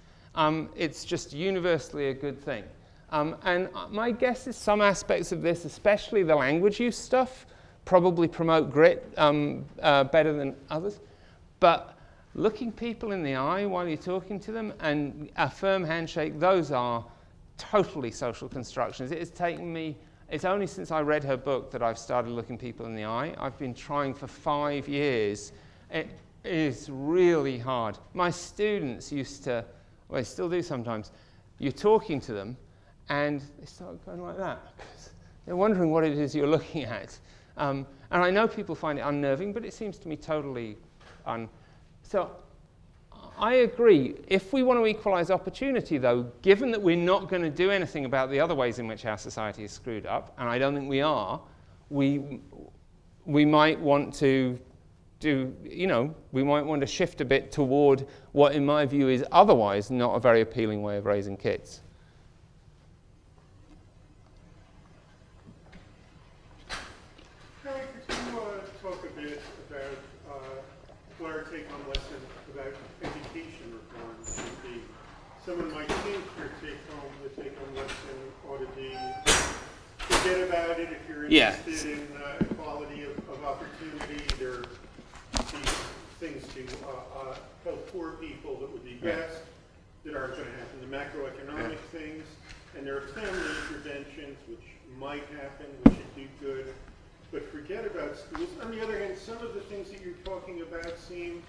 It's just universally a good thing. And my guess is some aspects of this, especially the language use stuff, probably promote grit better than others. But looking people in the eye while you're talking to them and a firm handshake, those are totally social constructions. It has taken me, it's only since I read her book that I've started looking people in the eye. I've been trying for 5 years. It is really hard. My students used to, well, they still do sometimes, you're talking to them and they start going like that. They're wondering what it is you're looking at. And I know people find it unnerving, but it seems to me totally So I agree. If we want to equalize opportunity, though, given that we're not going to do anything about the other ways in which our society is screwed up, and I don't think we are, we might want to we might want to shift a bit toward what, in my view, is otherwise not a very appealing way of raising kids. Harry, could you talk a bit about what our take-home lesson about education reform should be? Someone might think the take-home lesson ought to be forget about it if you're interested in equality of opportunity. There are these things to help poor people that would be best, that aren't going to happen, the macroeconomic things, and there are family interventions which might happen, which should do good, but forget about schools. On the other hand, some of the things that you're talking about seem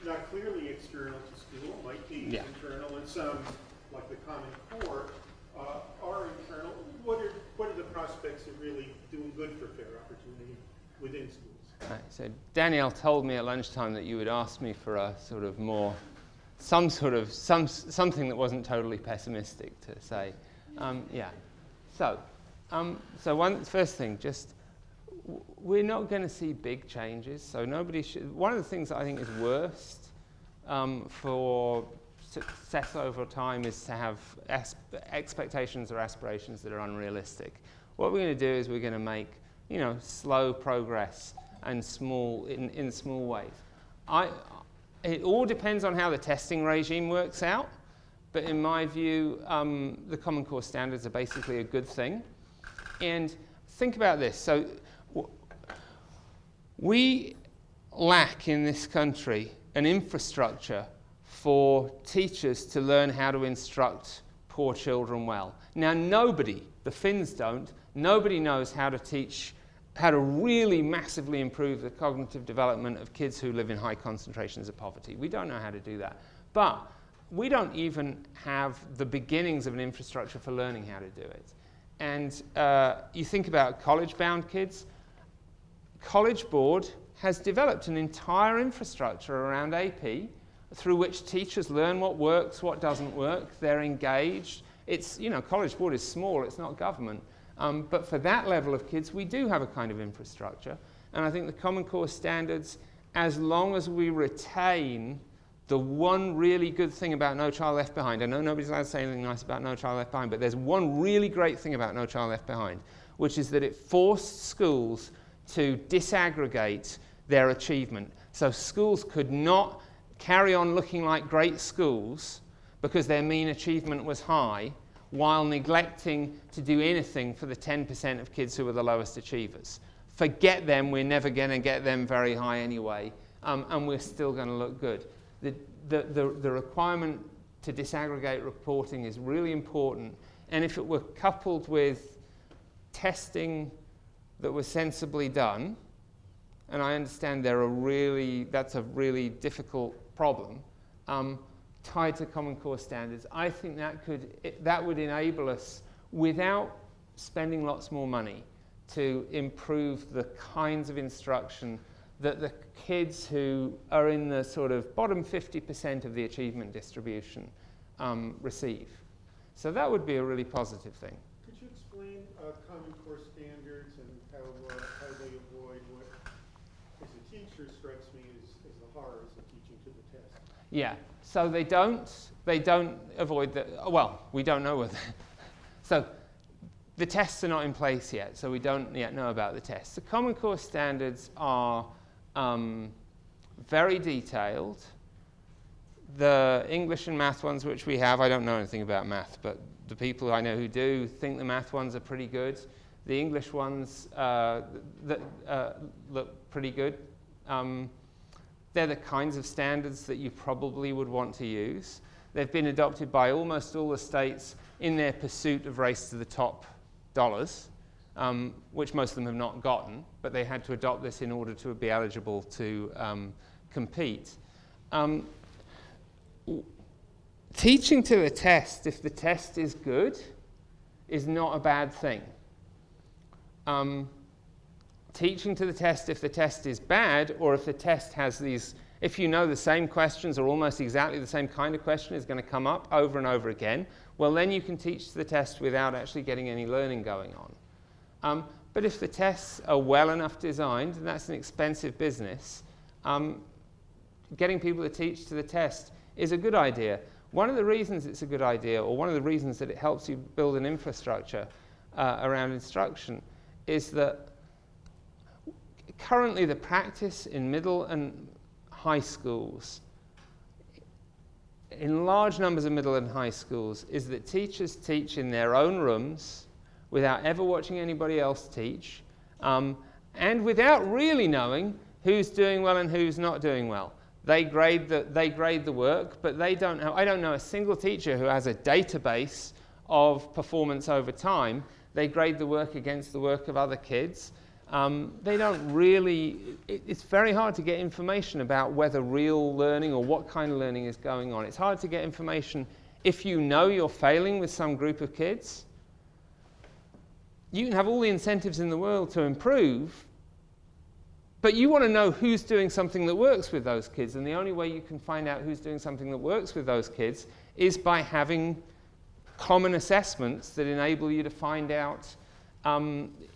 not clearly external to school, might be internal, and some, like the Common Core, are internal. What are the prospects of really doing good for fair opportunity within schools? Right, so Danielle told me at lunchtime that you would ask me for a sort of more, something that wasn't totally pessimistic to say. So first thing, just we're not going to see big changes. So nobody should. One of the things that I think is worst for success over time is to have expectations or aspirations that are unrealistic. What we're going to do is we're going to make slow progress and in small ways. It all depends on how the testing regime works out, but in my view, the Common Core standards are basically a good thing. And think about this. So we lack in this country an infrastructure for teachers to learn how to instruct poor children well. Now, the Finns don't, nobody knows how to really massively improve the cognitive development of kids who live in high concentrations of poverty. We don't know how to do that. But we don't even have the beginnings of an infrastructure for learning how to do it. And you think about college-bound kids. College Board has developed an entire infrastructure around AP through which teachers learn what works, what doesn't work. They're engaged. It's, College Board is small, it's not government. But for that level of kids, we do have a kind of infrastructure. And I think the Common Core standards, as long as we retain the one really good thing about No Child Left Behind, I know nobody's allowed to say anything nice about No Child Left Behind, but there's one really great thing about No Child Left Behind, which is that it forced schools to disaggregate their achievement. So schools could not carry on looking like great schools because their mean achievement was high, while neglecting to do anything for the 10% of kids who were the lowest achievers. Forget them, we're never going to get them very high anyway, and we're still going to look good. The requirement to disaggregate reporting is really important. And if it were coupled with testing that was sensibly done, and I understand that's a really difficult problem, tied to Common Core standards, I think that would enable us, without spending lots more money, to improve the kinds of instruction that the kids who are in the sort of bottom 50% of the achievement distribution receive. So that would be a really positive thing. Could you explain Common Core standards and how they avoid what, as a teacher, strikes me as the horrors of teaching to the test? Yeah, so they don't avoid the, well, we don't know whether. So the tests are not in place yet, so we don't yet know about the tests. The Common Core standards are very detailed. The English and math ones which we have, I don't know anything about math, but the people I know who do think the math ones are pretty good. The English ones look pretty good. They're the kinds of standards that you probably would want to use. They've been adopted by almost all the states in their pursuit of race to the top dollars, which most of them have not gotten, but they had to adopt this in order to be eligible to compete. Teaching to the test, if the test is good, is not a bad thing. Teaching to the test if the test is bad, or if the test has these, if you know the same questions or almost exactly the same kind of question is going to come up over and over again, well then you can teach to the test without actually getting any learning going on. But if the tests are well enough designed, and that's an expensive business, getting people to teach to the test is a good idea. One of the reasons it's a good idea, or one of the reasons that it helps you build an infrastructure around instruction, is that currently the practice in middle and high schools, in large numbers of middle and high schools, is that teachers teach in their own rooms without ever watching anybody else teach, and without really knowing who's doing well and who's not doing well. They grade the work, but I don't know a single teacher who has a database of performance over time. They grade the work against the work of other kids. They don't really, it's very hard to get information about whether real learning or what kind of learning is going on. It's hard to get information if you know you're failing with some group of kids. You can have all the incentives in the world to improve, but you want to know who's doing something that works with those kids, and the only way you can find out who's doing something that works with those kids is by having common assessments that enable you to find out,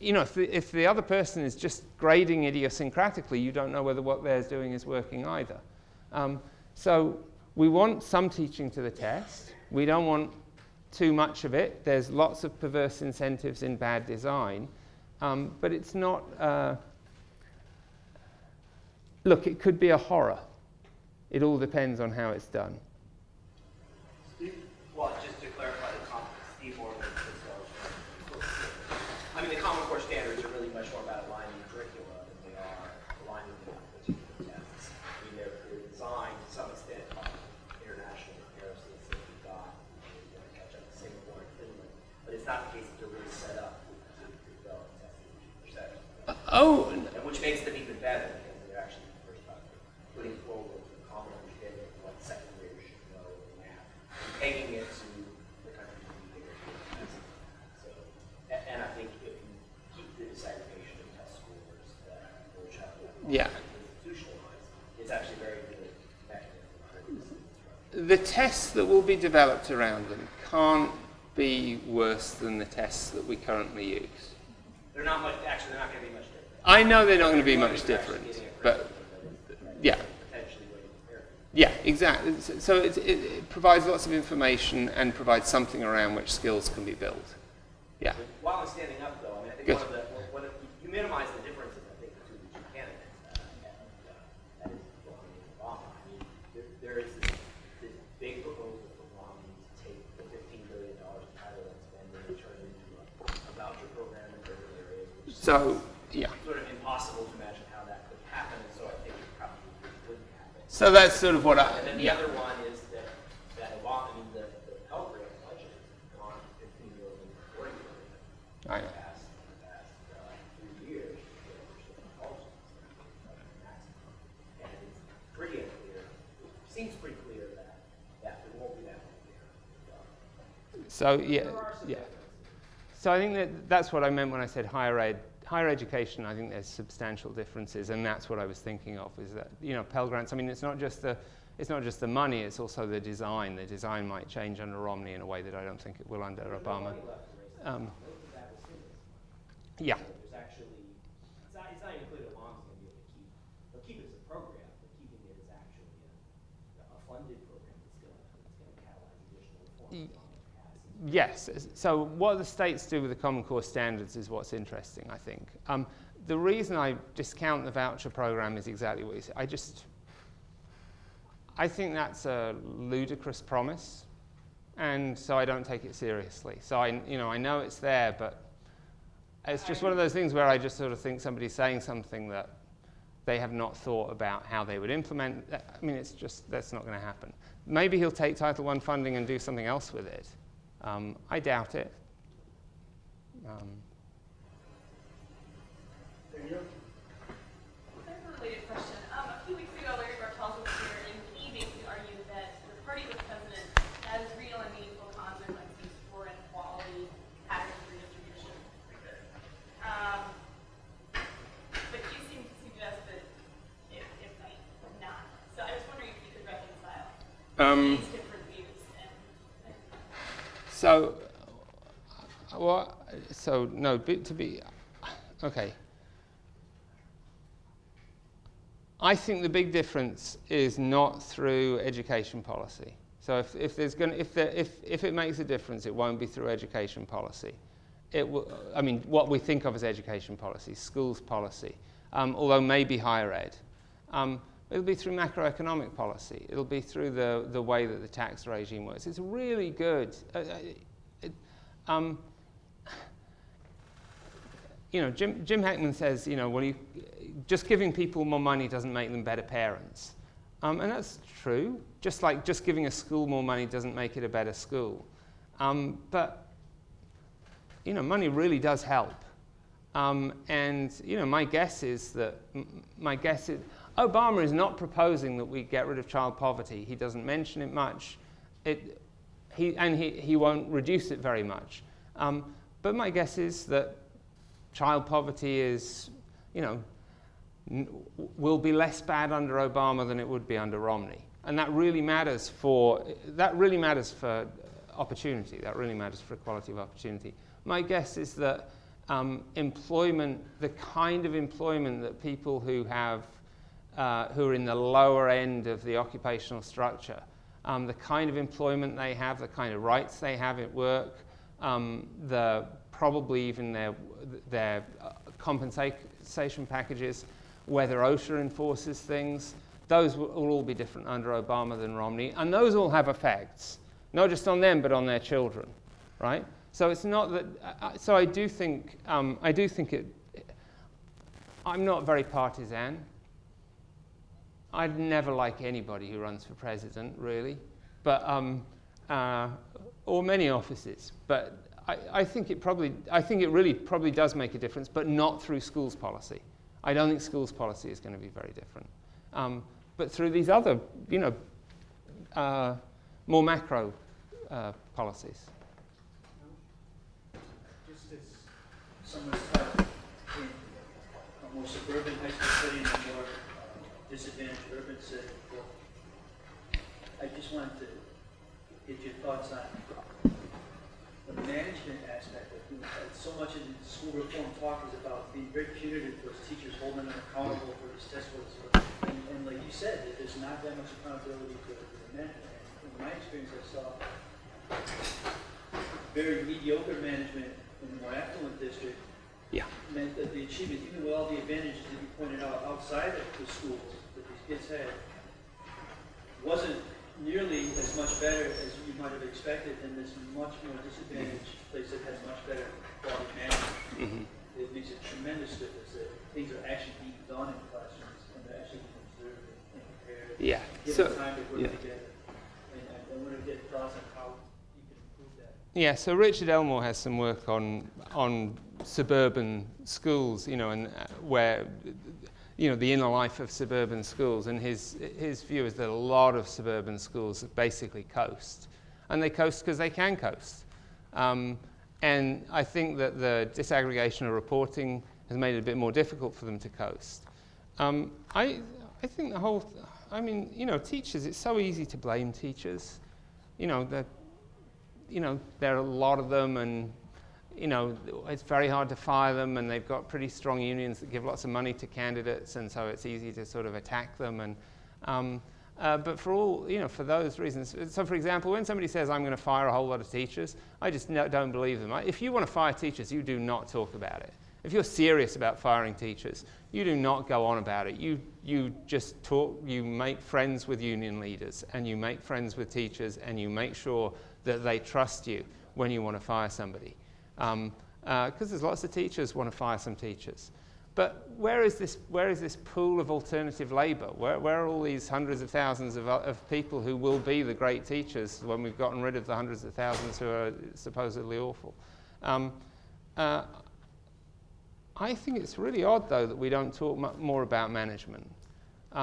if the other person is just grading idiosyncratically, you don't know whether what they're doing is working either. So we want some teaching to the test. We don't want too much of it. There's lots of perverse incentives in bad design, but it's not... Look, it could be a horror. It all depends on how it's done. Steve? Well, just to clarify the Steve Orman. I mean, the Common Core standards are really much more about aligning the curricula than they are aligning the particular tests. I mean, they're designed to some extent by international comparisons that we've got. We're going to catch up to Singapore and Finland. But it's not the case that they're really set up to develop testing perception. And which makes them even better, because they're actually putting forward a common understanding of what second graders should know in math, and taking it to the countries with bigger testing. So, and I think if you keep the disaggregation of test scores that which have institutionalized, it's actually very good mechanism. The tests that will be developed around them can't be worse than the tests that we currently use. They're not much. Actually, they're not going to be much different. I know they're not going to be much different, but yeah. Yeah, exactly. So it provides lots of information and provides something around which skills can be built. Yeah. While I'm standing up, though, I mean, I think one of you minimize the differences, I think, between the two candidates. That is Romney and Obama. I mean, there is this big proposal for Romney to take the $15 billion Title I spending and turn it into a voucher program in urban areas, which is sort of impossible to imagine how that could happen, and so I think it probably wouldn't happen. So that's sort of what And then the other one is that Obama, I mean, So yeah. So I think that's what I meant when I said higher education. I think there's substantial differences, and that's what I was thinking of. Is that Pell Grants? I mean, it's not just the money; it's also the design. The design might change under Romney in a way that I don't think it will under Obama. Yeah. There's actually, it's not even clear that Obama's going to be able to they'll keep it as a program, but keeping it as actually a funded program that's going to catalyze additional reform. Yes. So what the states do with the Common Core standards is what's interesting, I think. The reason I discount the voucher program is exactly what you said. I think that's a ludicrous promise, and so I don't take it seriously. So I know it's there, but it's just one of those things where I just sort of think somebody's saying something that they have not thought about how they would implement. I mean, that's not going to happen. Maybe he'll take Title I funding and do something else with it. I doubt it. There you go. That's a related question. A few weeks ago, Larry Bartels was here, and he basically argued that the party of the president has real and meaningful consequences for inequality patterns redistribution. But you seem to suggest that it might not. So I was wondering if you could reconcile these different views. Okay. I think the big difference is not through education policy. So if it makes a difference, it won't be through education policy. It will. I mean, what we think of as education policy, schools policy, although maybe higher ed. It'll be through macroeconomic policy. It'll be through the way that the tax regime works. It's really good. Jim Heckman says, just giving people more money doesn't make them better parents. And that's true. Just like just giving a school more money doesn't make it a better school. But money really does help. My guess is Obama is not proposing that we get rid of child poverty. He doesn't mention it much. He won't reduce it very much. But my guess is that child poverty is, will be less bad under Obama than it would be under Romney. And that really matters for opportunity. That really matters for equality of opportunity. My guess is that employment, the kind of employment that people who are in the lower end of the occupational structure, the kind of employment they have, the kind of rights they have at work, probably even their compensation packages, whether OSHA enforces things, those will all be different under Obama than Romney, and those all have effects, not just on them but on their children, right? So it's not that. So I do think it. I'm not very partisan. I'd never like anybody who runs for president, really, but or many offices. But I think it really probably does make a difference, but not through schools policy. I don't think schools policy is going to be very different, but through these other, more macro policies. Just as someone's taught in a more suburban high school setting and more disadvantaged urban setting, I just wanted to get your thoughts on the management aspect of it. So much of the school reform talk is about being very punitive towards teachers, holding them accountable for these test scores. And like you said, that there's not that much accountability to the management. In my experience, I saw very mediocre management in the more affluent district. Yeah. Meant that the achievement, even with all the advantages that you pointed out outside of the schools that these kids had, wasn't nearly as much better as you might have expected in this much more disadvantaged place that has much better quality management. Mm-hmm. It makes a tremendous difference that things are actually being done in classrooms and they're actually being observed and prepared. Yeah. Given time to work together. And I want to get thoughts on how you can improve that. Yeah, so Richard Elmore has some work on suburban schools, and where, the inner life of suburban schools, and his view is that a lot of suburban schools basically coast, and they coast because they can coast. And I think that the disaggregation of reporting has made it a bit more difficult for them to coast. I think the whole, teachers, it's so easy to blame teachers. There are a lot of them, and it's very hard to fire them, and they've got pretty strong unions that give lots of money to candidates, and so it's easy to sort of attack them. And but for those reasons, so for example, when somebody says I'm going to fire a whole lot of teachers, I just don't believe them. If you want to fire teachers, you do not talk about it. If you're serious about firing teachers, you do not go on about it. You just talk, you make friends with union leaders, and you make friends with teachers, and you make sure that they trust you when you want to fire somebody. Because there's lots of teachers want to fire some teachers. But where is this pool of alternative labour? Where are all these hundreds of thousands of people who will be the great teachers when we've gotten rid of the hundreds of thousands who are supposedly awful? I think it's really odd, though, that we don't talk more about management. These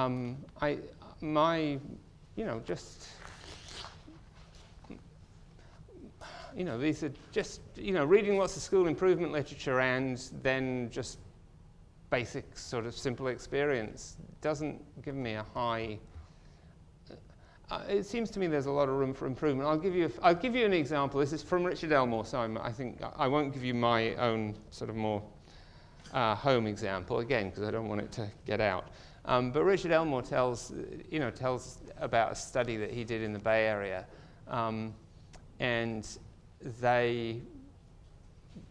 are just, reading lots of school improvement literature and then just basic sort of simple experience doesn't give me a high. It seems to me there's a lot of room for improvement. I'll give you an example. This is from Richard Elmore, so I think I won't give you my own sort of more home example again because I don't want it to get out. But Richard Elmore tells about a study that he did in the Bay Area, and they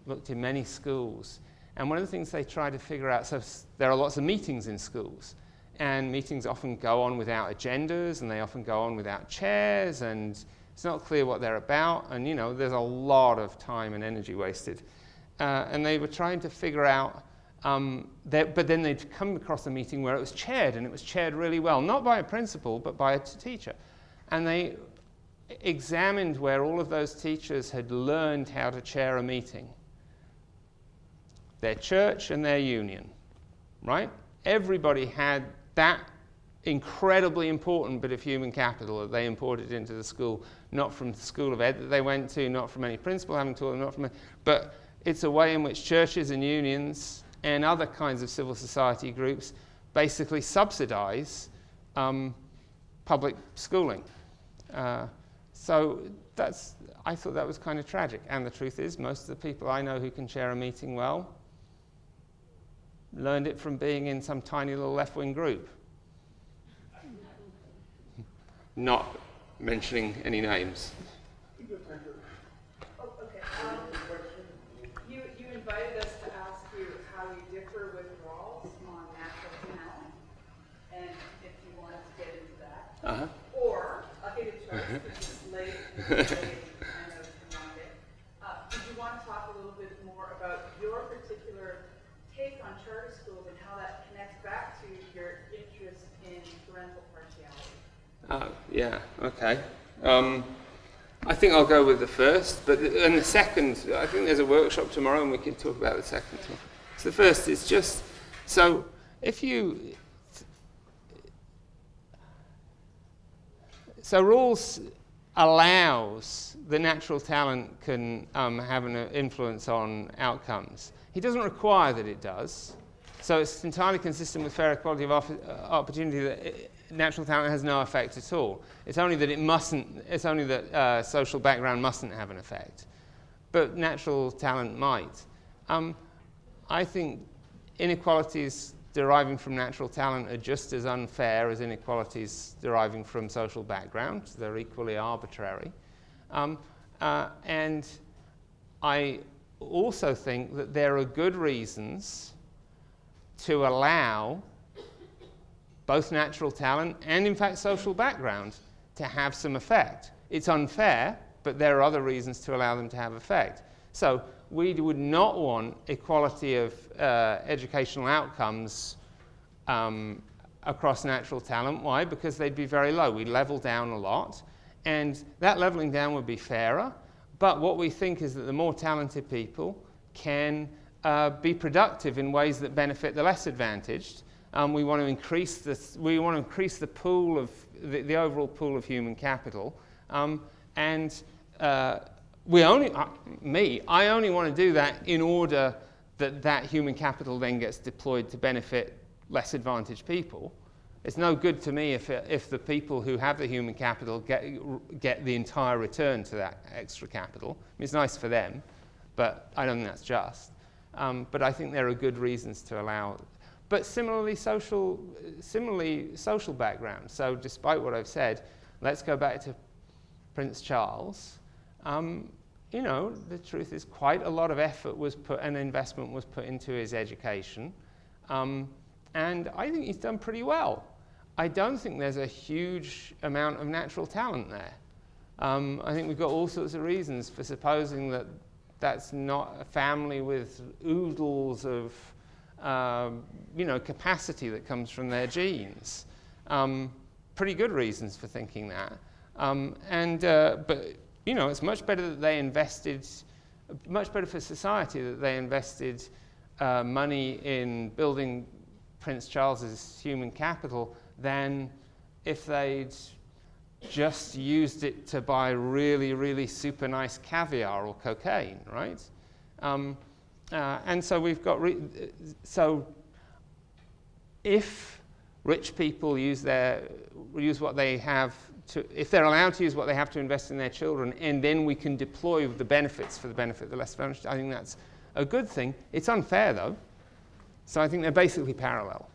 looked in many schools. And one of the things they tried to figure out, so there are lots of meetings in schools, and meetings often go on without agendas, and they often go on without chairs, and it's not clear what they're about, and there's a lot of time and energy wasted. And they were trying to figure out, but then they'd come across a meeting where it was chaired, and it was chaired really well, not by a principal, but by a teacher. And they examined where all of those teachers had learned how to chair a meeting. Their church and their union, right? Everybody had that incredibly important bit of human capital that they imported into the school, not from the school of ed that they went to, not from any principal having taught them, but it's a way in which churches and unions and other kinds of civil society groups basically subsidize public schooling. So I thought that was kind of tragic. And the truth is, most of the people I know who can chair a meeting well learned it from being in some tiny little left-wing group. Not mentioning any names. Oh, okay. You invited us to ask you how you differ with Rawls on natural talent, and if you wanted to get into that. Uh-huh. Or, I'll give it to us because it's late and I know you want it. Did you want to talk a little bit more about your particular take on charter schools and how that connects back to your interest in parental partiality? Yeah, okay. I think I'll go with the first, and the second, I think there's a workshop tomorrow and we can talk about the second one. So the first is just, so rules allows the natural talent can have an influence on outcomes. He doesn't require that it does. So it's entirely consistent with fair equality of opportunity that natural talent has no effect at all. It's only that social background mustn't have an effect. But natural talent might. I think inequalities deriving from natural talent are just as unfair as inequalities deriving from social background. They're equally arbitrary. And I also think that there are good reasons to allow both natural talent and, in fact, social background to have some effect. It's unfair, but there are other reasons to allow them to have effect. So we would not want equality of educational outcomes across natural talent. Why? Because they'd be very low. We'd level down a lot, and that leveling down would be fairer. But what we think is that the more talented people can be productive in ways that benefit the less advantaged. We want to increase the pool of the overall pool of human capital, and I only want to do that in order that that human capital then gets deployed to benefit less advantaged people. It's no good to me if the people who have the human capital get the entire return to that extra capital. I mean, it's nice for them, but I don't think that's just. But I think there are good reasons to allow. But similarly, social background. So despite what I've said, let's go back to Prince Charles. You know, the truth is quite a lot of effort was put and investment was put into his education. And I think he's done pretty well. I don't think there's a huge amount of natural talent there. I think we've got all sorts of reasons for supposing that that's not a family with oodles of capacity that comes from their genes. Pretty good reasons for thinking that. But it's much better that they invested, much better for society that they invested money in building Prince Charles's human capital than if they'd just used it to buy really, really super nice caviar or cocaine, right? And so we've got, so if rich people use what they have to, if they're allowed to use what they have to invest in their children, and then we can deploy the benefits for the benefit of the less advantaged, I think that's a good thing. It's unfair though. So I think they're basically parallel.